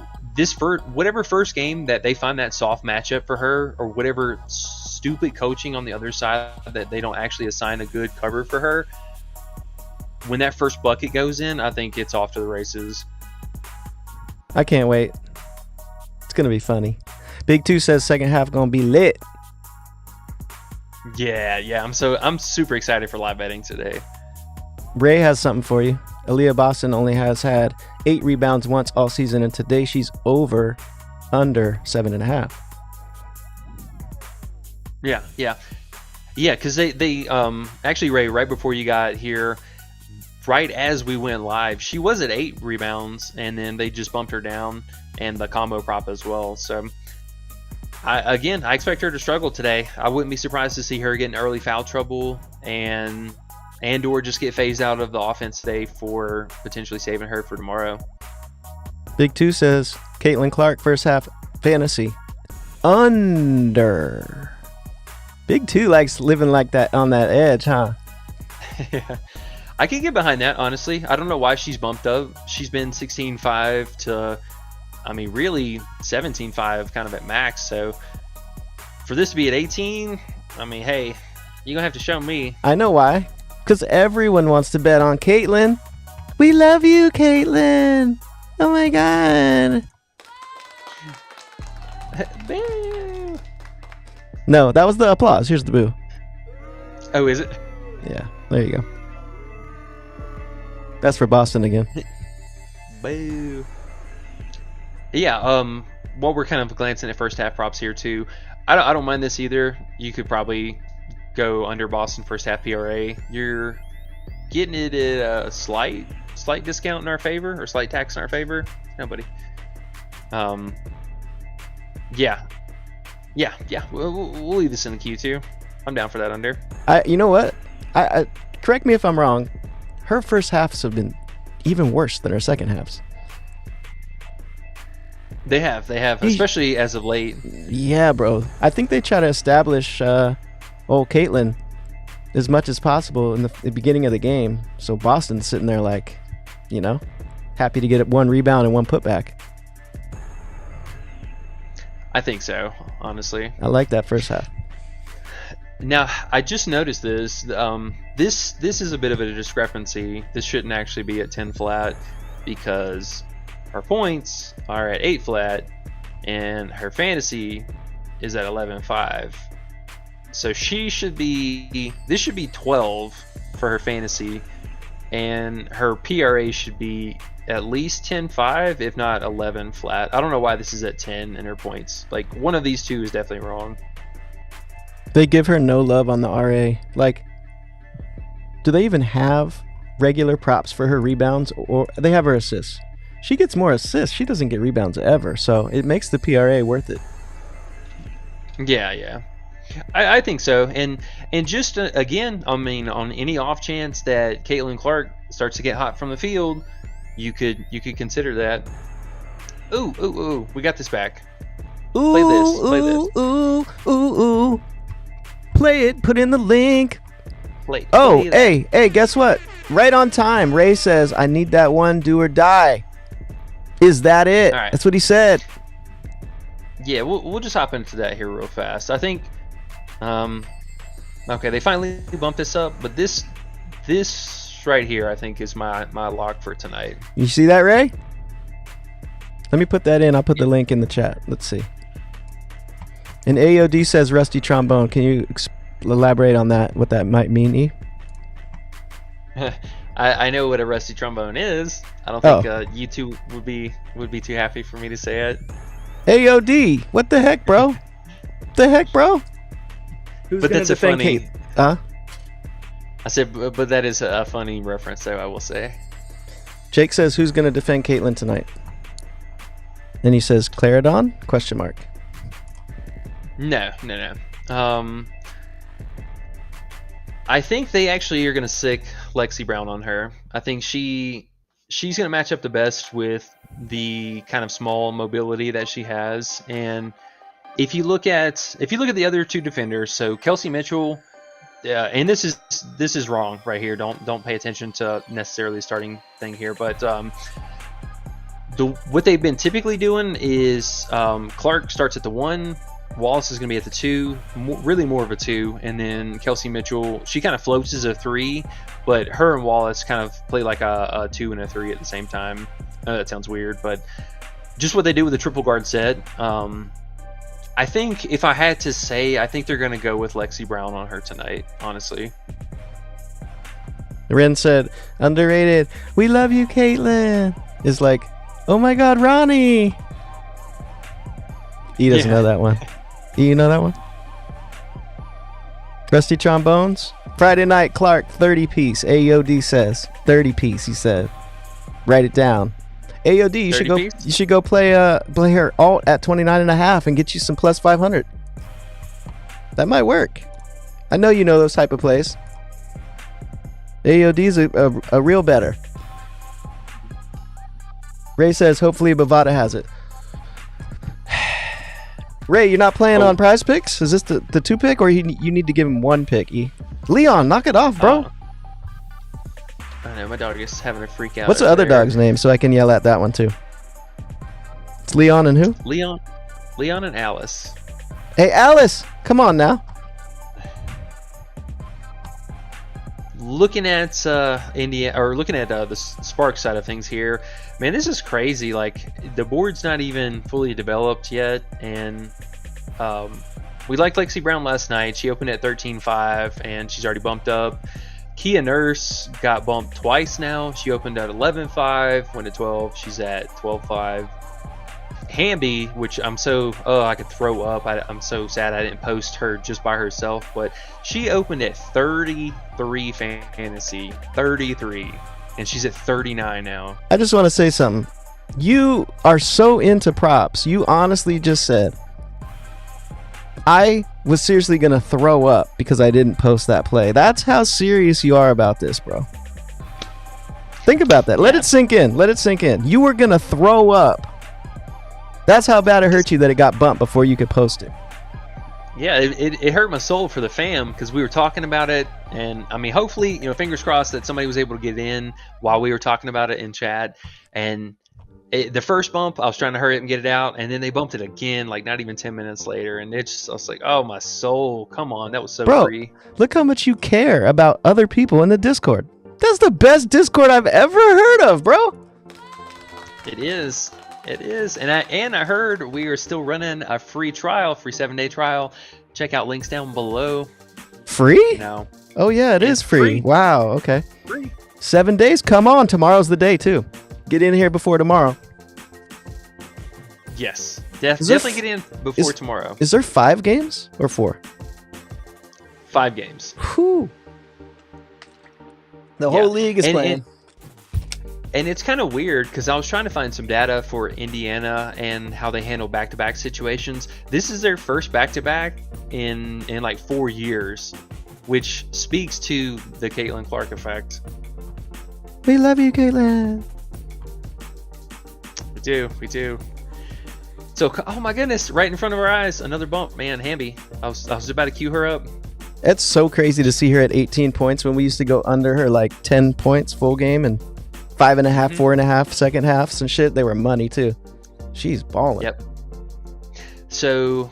whatever first game that they find that soft matchup for her, or whatever stupid coaching on the other side that they don't actually assign a good cover for her, when that first bucket goes in, I think it's off to the races. I can't wait. It's gonna be funny. Big 2 says second half gonna be lit. Yeah. I'm super excited for live betting today. Ray has something for you. Aaliyah Boston only has had 8 rebounds once all season, and today she's under 7.5. Yeah. Because they actually, Ray, right before you got here, right as we went live, she was at 8 rebounds, and then they just bumped her down, and the combo prop as well. So I expect her to struggle today. I wouldn't be surprised to see her get in early foul trouble and/or just get phased out of the offense today for potentially saving her for tomorrow. Big 2 says Caitlin Clark first half fantasy under. Big 2 likes living like that on that edge, huh? Yeah. I can get behind that, honestly. I don't know why she's bumped up. She's been 16.5 to, I mean, really 17.5 kind of at max. So for this to be at 18, I mean, hey, you're going to have to show me. I know why. Because everyone wants to bet on Caitlin. We love you, Caitlin. Oh my God. Boo. No, that was the applause. Here's the boo. Oh, is it? Yeah, there you go. That's for Boston again. Boo. Yeah, while we're kind of glancing at first half props here too, I don't mind this either. You could probably go under Boston first half PRA. You're getting it at a slight discount in our favor, or slight tax in our favor. Nobody. Yeah. We'll leave this in the queue too. I'm down for that under. You know what? I correct me if I'm wrong. Her first halves have been even worse than her second halves. They have, especially as of late. Yeah, bro. I think they try to establish old Caitlin as much as possible in the beginning of the game. So Boston's sitting there like, happy to get 1 rebound and 1 putback. I think so, honestly. I like that first half. Now, I just noticed this. This is a bit of a discrepancy. This shouldn't actually be at 10 flat because her points are at 8 flat and her fantasy is at 11.5. So this should be 12 for her fantasy, and her PRA should be at least 10.5, if not 11 flat. I don't know why this is at 10 in her points. Like, one of these two is definitely wrong. They give her no love on the RA. Like, do they even have regular props for her rebounds, or they have her assists? She gets more assists. She doesn't get rebounds ever, so it makes the PRA worth it. Yeah. I think so. And just again, I mean, on any off chance that Caitlin Clark starts to get hot from the field, you could consider that. Ooh, we got this back. Play this. Ooh. Play it. Put in the link. Play Hey, guess what? Right on time. Ray says, I need that one do or die. Is that it? All right. That's what he said. Yeah, we'll just hop into that here real fast. I think, okay, they finally bumped this up, but this This right here, I think, is my lock for tonight. You see that, Ray? Let me put that in. I'll put the link in the chat. Let's see. And AOD says rusty trombone. Can you elaborate on that? What that might mean, E? I know what a rusty trombone is. I don't think you two would be too happy for me to say it. AOD, what the heck, bro? What the heck, bro? Who's But gonna that's a defend funny. Kate? Huh? I said, but that is a funny reference, though. I will say. Jake says, "Who's gonna defend Caitlyn tonight?" And he says, "Claridon?" Question mark. No. I think they actually are going to sick Lexi Brown on her. I think she's going to match up the best with the kind of small mobility that she has. And if you look at the other two defenders, so Kelsey Mitchell, and this is wrong right here. Don't pay attention to necessarily the starting thing here, but what they've been typically doing is Clark starts at the 1. Wallace is going to be at the 2, really more of a 2, and then Kelsey Mitchell, she kind of floats as a 3, but her and Wallace kind of play like a 2 and a 3 at the same time. That sounds weird, but just what they do with the triple guard set. I think if I had to say, I think they're going to go with Lexi Brown on her tonight, honestly. Ren said, "Underrated. We love you, Caitlyn." Is like, "Oh my God, Ronnie." He doesn't know that one. You know that one? Rusty trombones. Friday night, Clark, 30 piece. AOD says 30 piece. He said, write it down. AOD, you should go. piece? You should go play her alt at 29.5 and get you some plus 500. That might work. I know you know those type of plays. AOD's a real better. Ray says, hopefully Bovada has it. Ray, you're not playing on PrizePicks? Is this the 2 pick, or you need to give him 1 pick? E? Leon, knock it off, bro. I know, my dog is having a freak out. What's the other dog's name so I can yell at that one too? It's Leon and who? Leon and Alice. Hey, Alice, come on now. Looking at India, or looking at the Spark side of things here, man, this is crazy. Like, the board's not even fully developed yet, and we liked Lexi Brown last night. She opened at 13.5, and she's already bumped up. Kia Nurse got bumped twice now. She opened at 11.5, went to 12. She's at 12.5. Hamby, which I could throw up. I'm so sad I didn't post her just by herself, but she opened at 33 fantasy, 33, and she's at 39 now. I just want to say something. You are so into props. You honestly just said, I was seriously going to throw up because I didn't post that play. That's how serious you are about this, bro. Think about that. Let it sink in. Let it sink in. You were going to throw up. That's how bad it hurt you that it got bumped before you could post it. Yeah, it hurt my soul for the fam because we were talking about it, and I mean, hopefully, fingers crossed that somebody was able to get in while we were talking about it in chat. And the first bump, I was trying to hurry up and get it out, and then they bumped it again, like not even 10 minutes later, and I was like, oh my soul, come on, that was so free. Look how much you care about other people in the Discord. That's the best Discord I've ever heard of, bro. It is. And I heard we are still running a free 7-day trial. Check out links down below. Free? No. Oh yeah, it is free. Wow, okay. Free. 7 days? Come on, tomorrow's the day too. Get in here before tomorrow. Yes. Definitely get in before tomorrow. Is there 5 games or 4? 5 games. Whew. The whole league is playing. And it's kind of weird because I was trying to find some data for Indiana and how they handle back-to-back situations. This is their first back-to-back in like 4 years, which speaks to the Caitlin Clark effect. We love you, Caitlin. We do. So, oh my goodness, right in front of our eyes, another bump, man. Hamby, I was about to cue her up. It's so crazy to see her at 18 points when we used to go under her like 10 points full game and 5.5, 4.5 second halves and shit. They were money too. She's balling. Yep. So,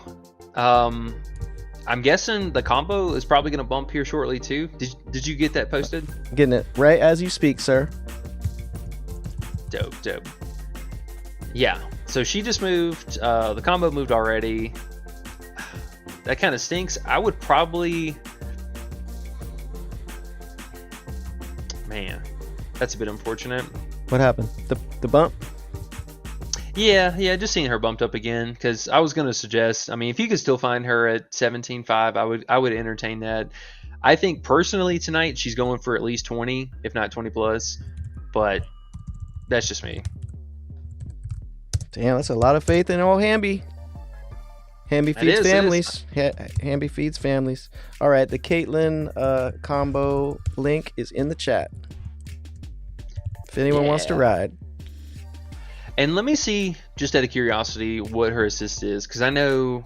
I'm guessing the combo is probably going to bump here shortly too. Did you get that posted? Getting it right as you speak, sir. Dope. Yeah. So she just moved. The combo moved already. That kind of stinks. I would probably. Man, that's a bit unfortunate. What happened? The bump? Yeah, just seeing her bumped up again, because I was going to suggest, I mean, if you could still find her at 17.5, I would entertain that. I think personally tonight she's going for at least 20, if not 20 plus, but that's just me. Damn, that's a lot of faith in old Hamby. Hamby feeds families. Hamby feeds families. All right, the Caitlin combo link is in the chat. If anyone wants to ride. And let me see, just out of curiosity, what her assist is, because I know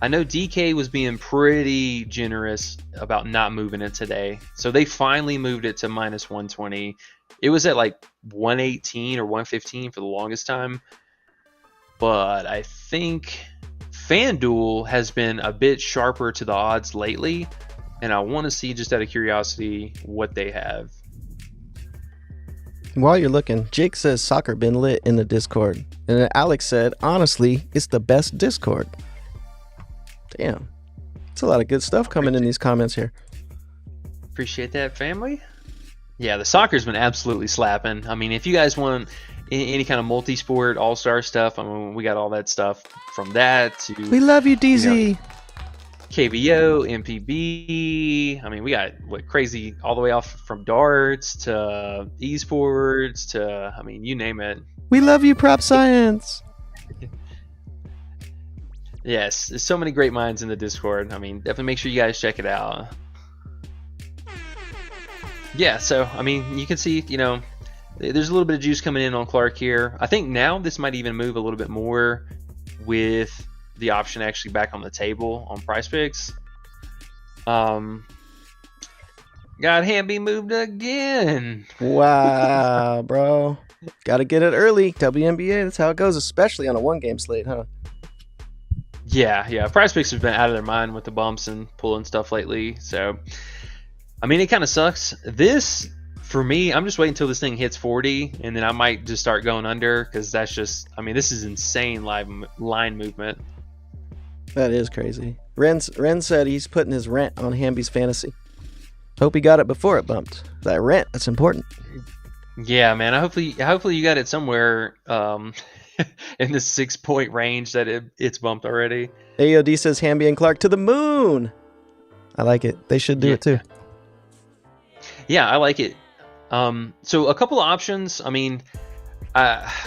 DK was being pretty generous about not moving it today. So they finally moved it to minus 120. It was at like 118 or 115 for the longest time. But I think FanDuel has been a bit sharper to the odds lately. And I want to see, just out of curiosity, what they have. While you're looking, Jake says soccer been lit in the Discord. And then Alex said, honestly, it's the best Discord. Damn. It's a lot of good stuff coming in these comments here. Appreciate that, family. Yeah, the soccer's been absolutely slapping. I mean, if you guys want any kind of multi-sport, all-star stuff, I mean, we got all that stuff from that to... We love you, DZ. KBO, MPB. I mean, we got crazy all the way off from darts to esports to, I mean, you name it. We love you, Prop Science. Yes, there's so many great minds in the Discord. I mean, definitely make sure you guys check it out. Yeah, so, I mean, you can see, you know, there's a little bit of juice coming in on Clark here. I think now this might even move a little bit more with the option actually back on the table on PrizePicks. Got Hamby moved again. Wow, bro. Got to get it early. WNBA, that's how it goes, especially on a one-game slate, huh? Yeah. PrizePicks have been out of their mind with the bumps and pulling stuff lately. So, I mean, it kind of sucks. This, for me, I'm just waiting until this thing hits 40, and then I might just start going under, because that's just, I mean, this is insane line movement. That is crazy. Ren said he's putting his rent on Hamby's fantasy. Hope he got it before it bumped. That rent, that's important. Yeah, man. Hopefully you got it somewhere in the 6-point range that it's bumped already. AOD says Hamby and Clark to the moon. I like it. They should do it too. Yeah, I like it. So a couple of options. I mean,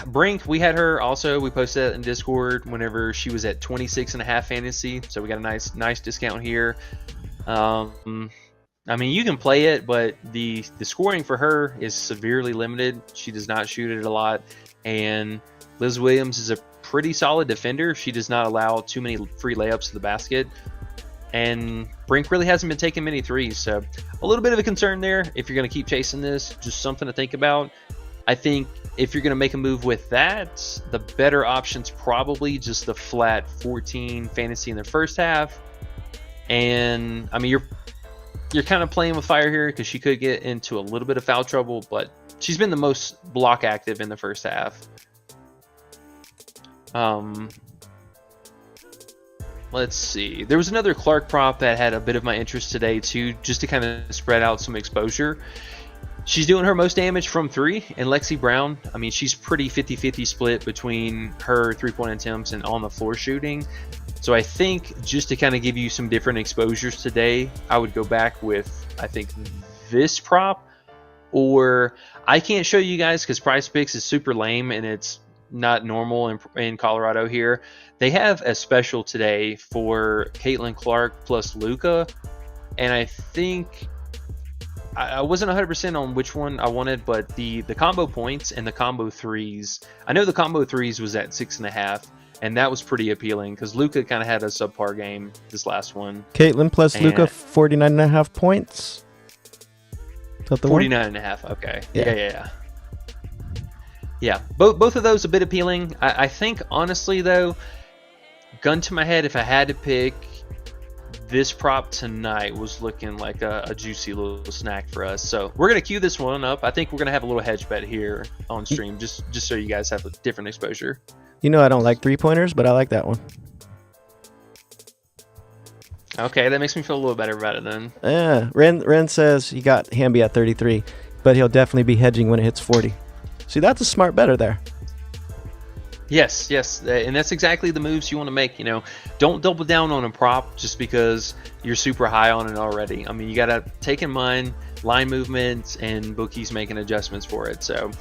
Brink, we had her also. We posted that in Discord whenever she was at 26.5 fantasy. So we got a nice discount here. I mean, you can play it, but the scoring for her is severely limited. She does not shoot it a lot. And Liz Williams is a pretty solid defender. She does not allow too many free layups to the basket. And Brink really hasn't been taking many threes. So a little bit of a concern there if you're going to keep chasing this. Just something to think about. I think if you're going to make a move with that, the better option's probably just the flat 14 fantasy in the first half. And, I mean, you're kind of playing with fire here because she could get into a little bit of foul trouble, but she's been the most block active in the first half. Let's see. There was another Clark prop that had a bit of my interest today too, just to kind of spread out some exposure. She's doing her most damage from 3, and Lexi Brown, I mean, she's pretty 50-50 split between her 3-point attempts and on the floor shooting. So I think just to kind of give you some different exposures today, I would go back with, I think, this prop. Or I can't show you guys because PrizePicks is super lame and it's not normal in Colorado here. They have a special today for Caitlin Clark plus Luka. And I think I wasn't 100% on which one I wanted, but the combo points and the combo threes. I know the combo threes was at 6.5. And that was pretty appealing because Luka kind of had a subpar game this last one. Caitlin plus Luka, 49.5 points. 49.5. Okay. Yeah. Both of those a bit appealing. I think honestly though, gun to my head, if I had to pick, this prop tonight was looking like a juicy little snack for us. So we're going to queue this one up. I think we're going to have a little hedge bet here on stream, just so you guys have a different exposure. You know I don't like 3-pointers, but I like that one. Okay, that makes me feel a little better about it then. Yeah, Ren says he got Hamby at 33, but he'll definitely be hedging when it hits 40. See, that's a smart better there. Yes, and that's exactly the moves you want to make. Don't double down on a prop just because you're super high on it already. I mean, you got to take in mind line movements and bookies making adjustments for it. So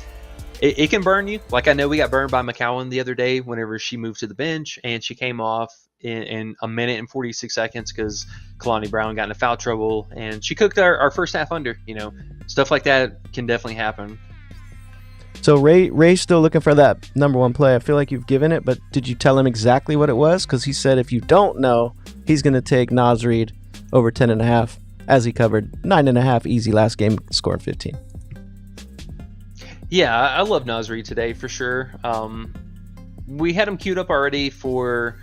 it can burn you. Like I know we got burned by McCowan the other day whenever she moved to the bench and she came off in a minute and 46 seconds because Kalani Brown got into foul trouble and she cooked our first half under. Stuff like that can definitely happen. So Ray's still looking for that number one play. I feel like you've given it, but did you tell him exactly what it was? Because he said if you don't know, he's going to take Naz Reid over 10.5 as he covered 9.5 easy last game, scored 15. Yeah, I love Naz Reid today for sure. We had him queued up already for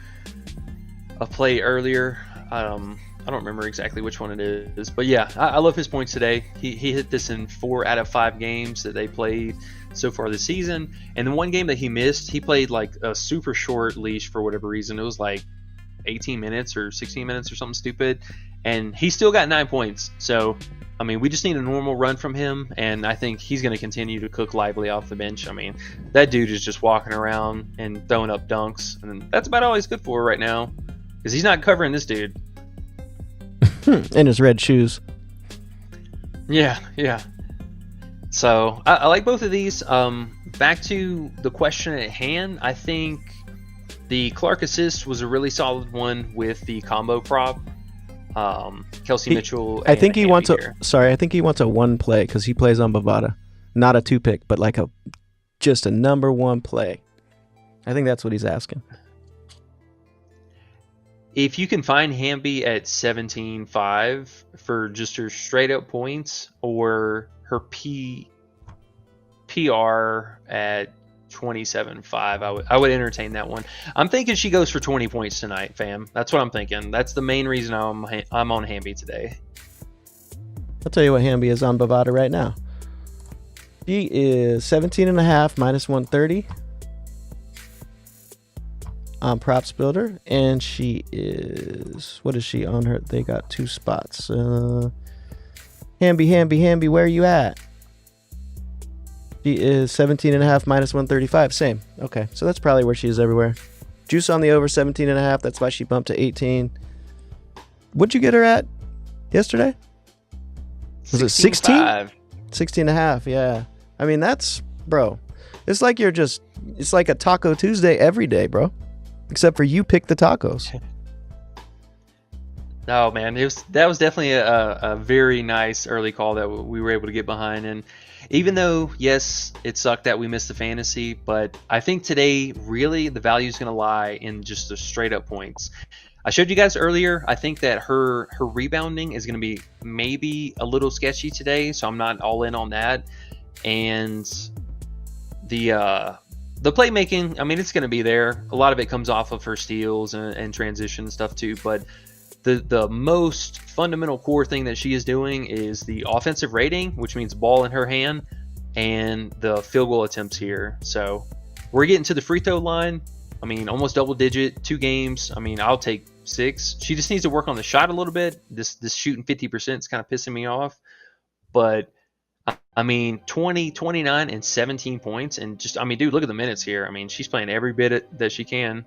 a play earlier. I don't remember exactly which one it is, but yeah, I love his points today. He hit this in 4 out of 5 games that they played so far this season, and the one game that he missed, he played like a super short leash for whatever reason. It was like 18 minutes or 16 minutes or something stupid, and he still got 9 points. So I mean, we just need a normal run from him, and I think he's going to continue to cook lively off the bench. I mean, that dude is just walking around and throwing up dunks, and that's about all he's good for right now because he's not covering this dude. In his red shoes. Yeah. So I like both of these. Back to the question at hand, I think the Clark assist was a really solid one with the combo prop. Kelsey Mitchell. I think he wants here. I think he wants a one play because he plays on Bovada, not a 2-pick, but like just a number one play. I think that's what he's asking. If you can find Hamby at 17.5 for just her straight up points, or her PR at 27.5, I would entertain that one. I'm thinking she goes for 20 points tonight, fam. That's what I'm thinking. That's the main reason I'm on Hamby today. I'll tell you what Hamby is on Bovada right now. She is 17.5 minus 130 on Props Builder, and she is, what is she on her? They got 2 spots. Hamby, where are you at? She is 17.5 minus 135. Same. Okay, so that's probably where she is everywhere. Juice on the over 17.5. That's why she bumped to 18. What'd you get her at yesterday? Was it 16? 16.5. Yeah. I mean, that's, bro. It's like it's like a Taco Tuesday every day, bro. Except for you pick the tacos. Oh man, that was definitely a very nice early call that we were able to get behind. And even though, yes, it sucked that we missed the fantasy, but I think today really the value is going to lie in just the straight up points. I showed you guys earlier, I think that her rebounding is going to be maybe a little sketchy today, so I'm not all in on that. And the playmaking, I mean, it's going to be there. A lot of it comes off of her steals and transition stuff too, but the most fundamental core thing that she is doing is the offensive rating, which means ball in her hand, and the field goal attempts here. So we're getting to the free throw line. I mean, almost double digit, 2 games. I mean, I'll take 6. She just needs to work on the shot a little bit. This shooting 50% is kind of pissing me off. But I mean, 20, 29, and 17 points. And just, I mean, dude, look at the minutes here. I mean, she's playing every bit that she can.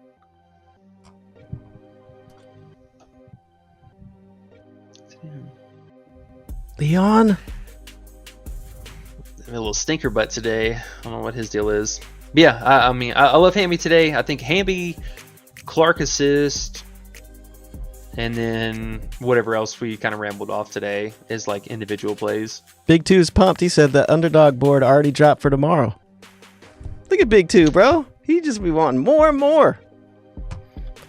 Leon? A little stinker butt today. I don't know what his deal is. But yeah, I mean, I love Hamby today. I think Hamby, Clark assist, and then whatever else we kind of rambled off today is like individual plays. Big Two's pumped. He said the Underdog board already dropped for tomorrow. Look at Big Two, bro. He just be wanting more and more.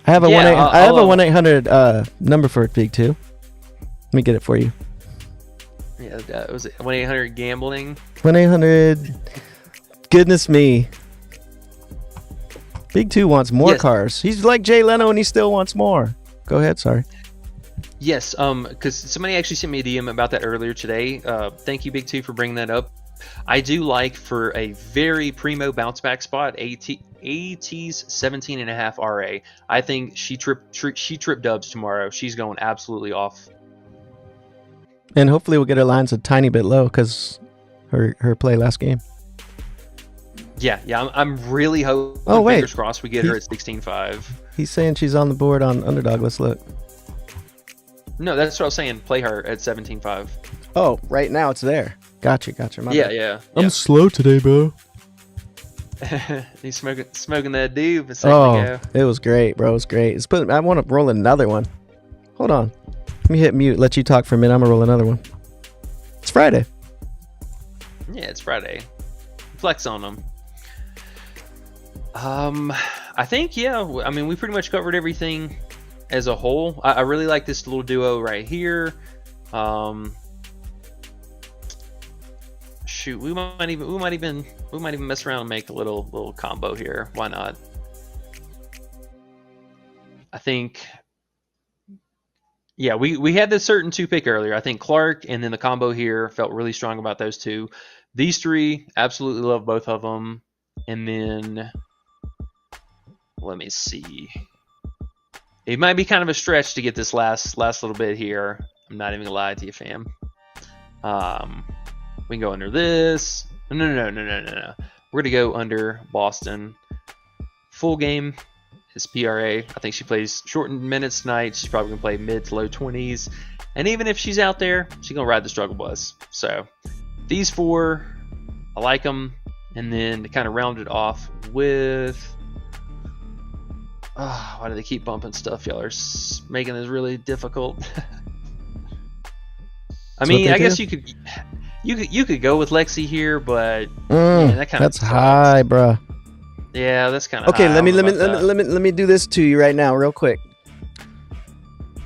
I have a 1-800 number for Big Two. Let me get it for you. Yeah, that was 1-800 gambling. 1-800. Goodness me. Big Two wants more cars. He's like Jay Leno and he still wants more. Go ahead, sorry. Yes, because somebody actually sent me a DM about that earlier today. Thank you, Big Two, for bringing that up. I do like for a very primo bounce back spot, AT's 17.5 RA. I think she trip dubs tomorrow. She's going absolutely off. And hopefully we'll get her lines a tiny bit low because her play last game. Yeah, I'm really hoping. Oh, wait. Fingers crossed we get her at 16.5. He's saying she's on the board on Underdog. Let's look. No, that's what I was saying. Play her at 17.5. Oh, right now it's there. Gotcha. My bad. Yeah. I'm slow today, bro. He's smoking that doob a second ago. It was great, bro. It was great. I want to roll another one. Hold on. Let me hit mute. Let you talk for a minute. I'm gonna roll another one. It's Friday. Yeah, it's Friday. Flex on them. I think, yeah. I mean, we pretty much covered everything as a whole. I really like this little duo right here. Shoot, we might even mess around and make a little combo here. Why not? I think, yeah, we had this certain two pick earlier. I think Clark and then the combo here, felt really strong about those two. These three, absolutely love both of them. And then let me see. It might be kind of a stretch to get this last little bit here. I'm not even gonna lie to you, fam. We can go under this. No. We're gonna go under Boston. Full game is PRA. I think she plays shortened minutes tonight. She's probably gonna play mid to low 20s. And even if she's out there, she's gonna ride the struggle bus. So these four, I like them. And then to kind of round it off with, why do they keep bumping stuff? Y'all are making this really difficult. I mean, I guess you could go with Lexi here, but yeah, that kind of that's high, bruh. Yeah, that's kind of okay. high. Let me do this to you right now, real quick.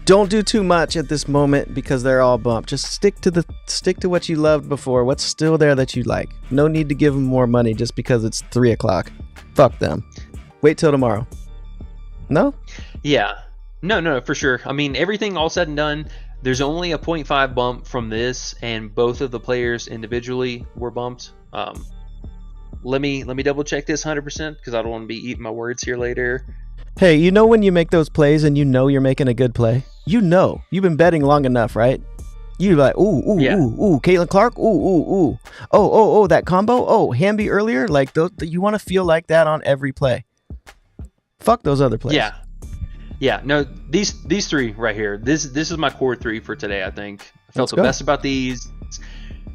Don't do too much at this moment because they're all bumped. Just stick to what you loved before. What's still there that you like. No need to give them more money just because it's 3:00. Fuck them. Wait till tomorrow. No? Yeah. No, for sure. I mean, everything all said and done, there's only a 0.5 bump from this, and both of the players individually were bumped. Let me double check this 100% because I don't want to be eating my words here later. Hey, you know when you make those plays and you know you're making a good play? You know. You've been betting long enough, right? You're like, ooh, Caitlin Clark, ooh. Oh, that combo? Oh, Hamby earlier? Like, you want to feel like that on every play. Fuck those other plays. Yeah. No, these three right here. This is my core three for today, I think. I felt the best about these.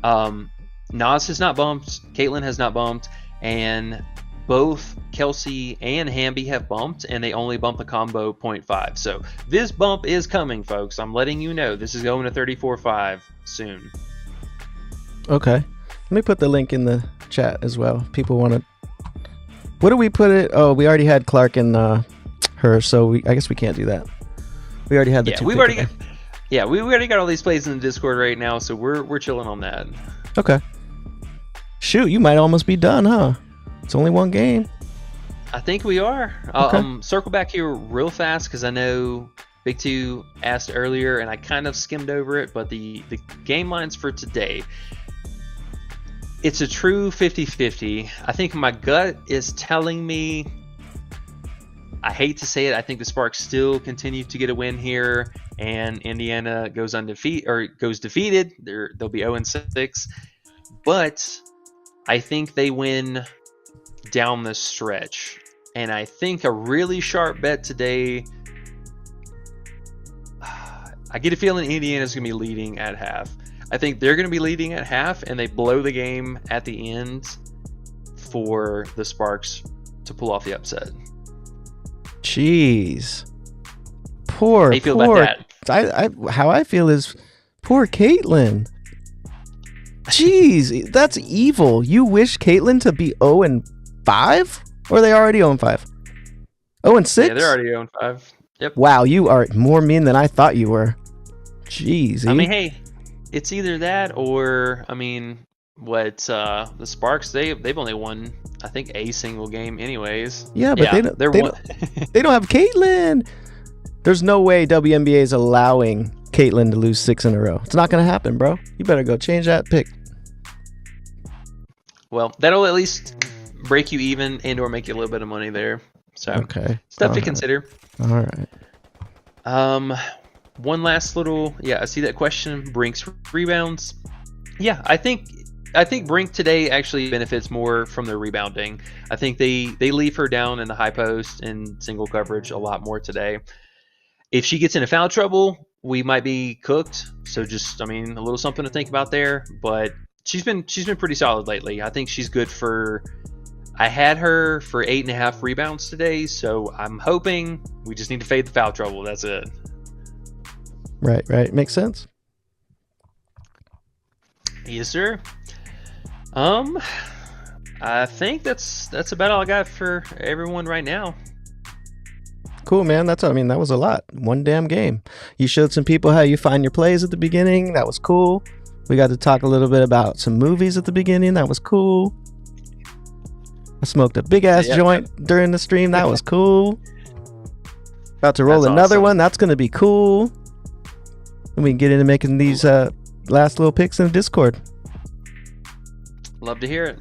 Nas has not bumped. Caitlin has not bumped. And both Kelsey and Hamby have bumped, and they only bump the combo 0.5. So this bump is coming, folks. I'm letting you know. This is going to 34.5 soon. Okay. Let me put the link in the chat as well. People want to... What do we put it? Oh, we already had Clark and her, so I guess we can't do that. We already had the two. We already got all these plays in the Discord right now, so we're chilling on that. Okay. Shoot, you might almost be done, huh? It's only one game. I think we are. I'll circle back here real fast because I know Big Two asked earlier, and I kind of skimmed over it, but the game lines for today, it's a true 50-50. I think my gut is telling me, I hate to say it, I think the Sparks still continue to get a win here, and Indiana goes defeated. They'll be 0-6, but I think they win down the stretch. And I think a really sharp bet today, I get a feeling Indiana's going to be leading at half. I think they're going to be leading at half, and they blow the game at the end for the Sparks to pull off the upset. Jeez. Poor. How you feel about that? How I feel is poor Caitlin. Jeez, that's evil. You wish Caitlin to be 0-5? Or are they already 0-5? 0-6? Yeah, they're already 0-5. Yep. Wow, you are more mean than I thought you were. Jeez. I mean, hey, it's either that or, I mean, what the Sparks, they've only won, I think, a single game anyways. Yeah, but they don't have Caitlin. There's no way WNBA is allowing Caitlyn to lose 6 in a row. It's not going to happen, bro. You better go change that pick. Well, that'll at least break you even and or make you a little bit of money there. So Okay. stuff to consider. All right. One last little, I see that question. Brink's rebounds. Yeah, I think Brink today actually benefits more from their rebounding. I think they leave her down in the high post and single coverage a lot more today. If she gets into foul trouble, we might be cooked. So just, a little something to think about there. But she's been pretty solid lately. I think she's good for. I had her for 8.5 rebounds today, so I'm hoping we just need to fade the foul trouble. That's it. Right. Makes sense. Yes, sir. I think that's about all I got for everyone right now. Cool, man. That was a lot. One damn game. You showed some people how you find your plays at the beginning. That was cool. We got to talk a little bit about some movies at the beginning. That was cool. I smoked a big ass joint during the stream. That was cool. About to roll another one. That's going to be cool. And we can get into making these last little picks in the Discord. Love to hear it.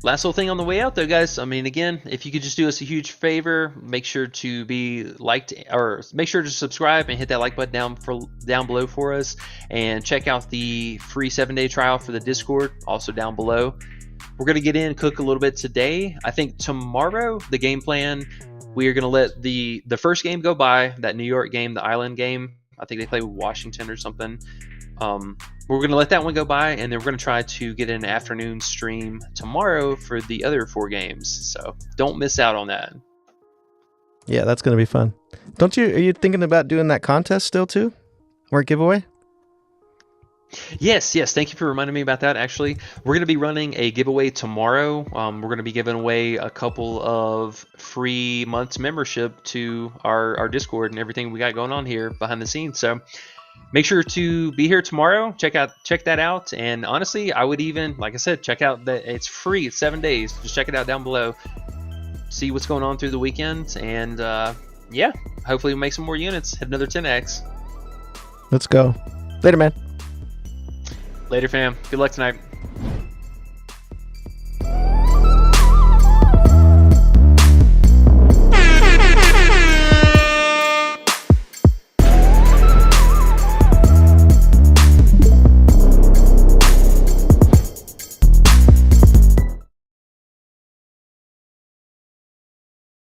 Last little thing on the way out though, guys. Again, if you could just do us a huge favor, make sure to make sure to subscribe and hit that like button down below for us, and check out the free 7-day trial for the Discord, also down below. We're gonna get in and cook a little bit today. I think tomorrow, the game plan, we are gonna let the first game go by, that New York game, the Island game. I think they play with Washington or something. We're going to let that one go by, and then we're going to try to get an afternoon stream tomorrow for the other 4 games. So don't miss out on that. Yeah, that's going to be fun. Are you thinking about doing that contest still too? Or giveaway? Yes. Thank you for reminding me about that. Actually, we're going to be running a giveaway tomorrow. We're going to be giving away a couple of free months membership to our Discord and everything we got going on here behind the scenes. So make sure to be here tomorrow. Check that out. And honestly, I would even, like I said, check out that it's free. It's 7 days. Just check it out down below. See what's going on through the weekend. And hopefully we'll make some more units. Hit another 10x. Let's go. Later, man. Later, fam. Good luck tonight.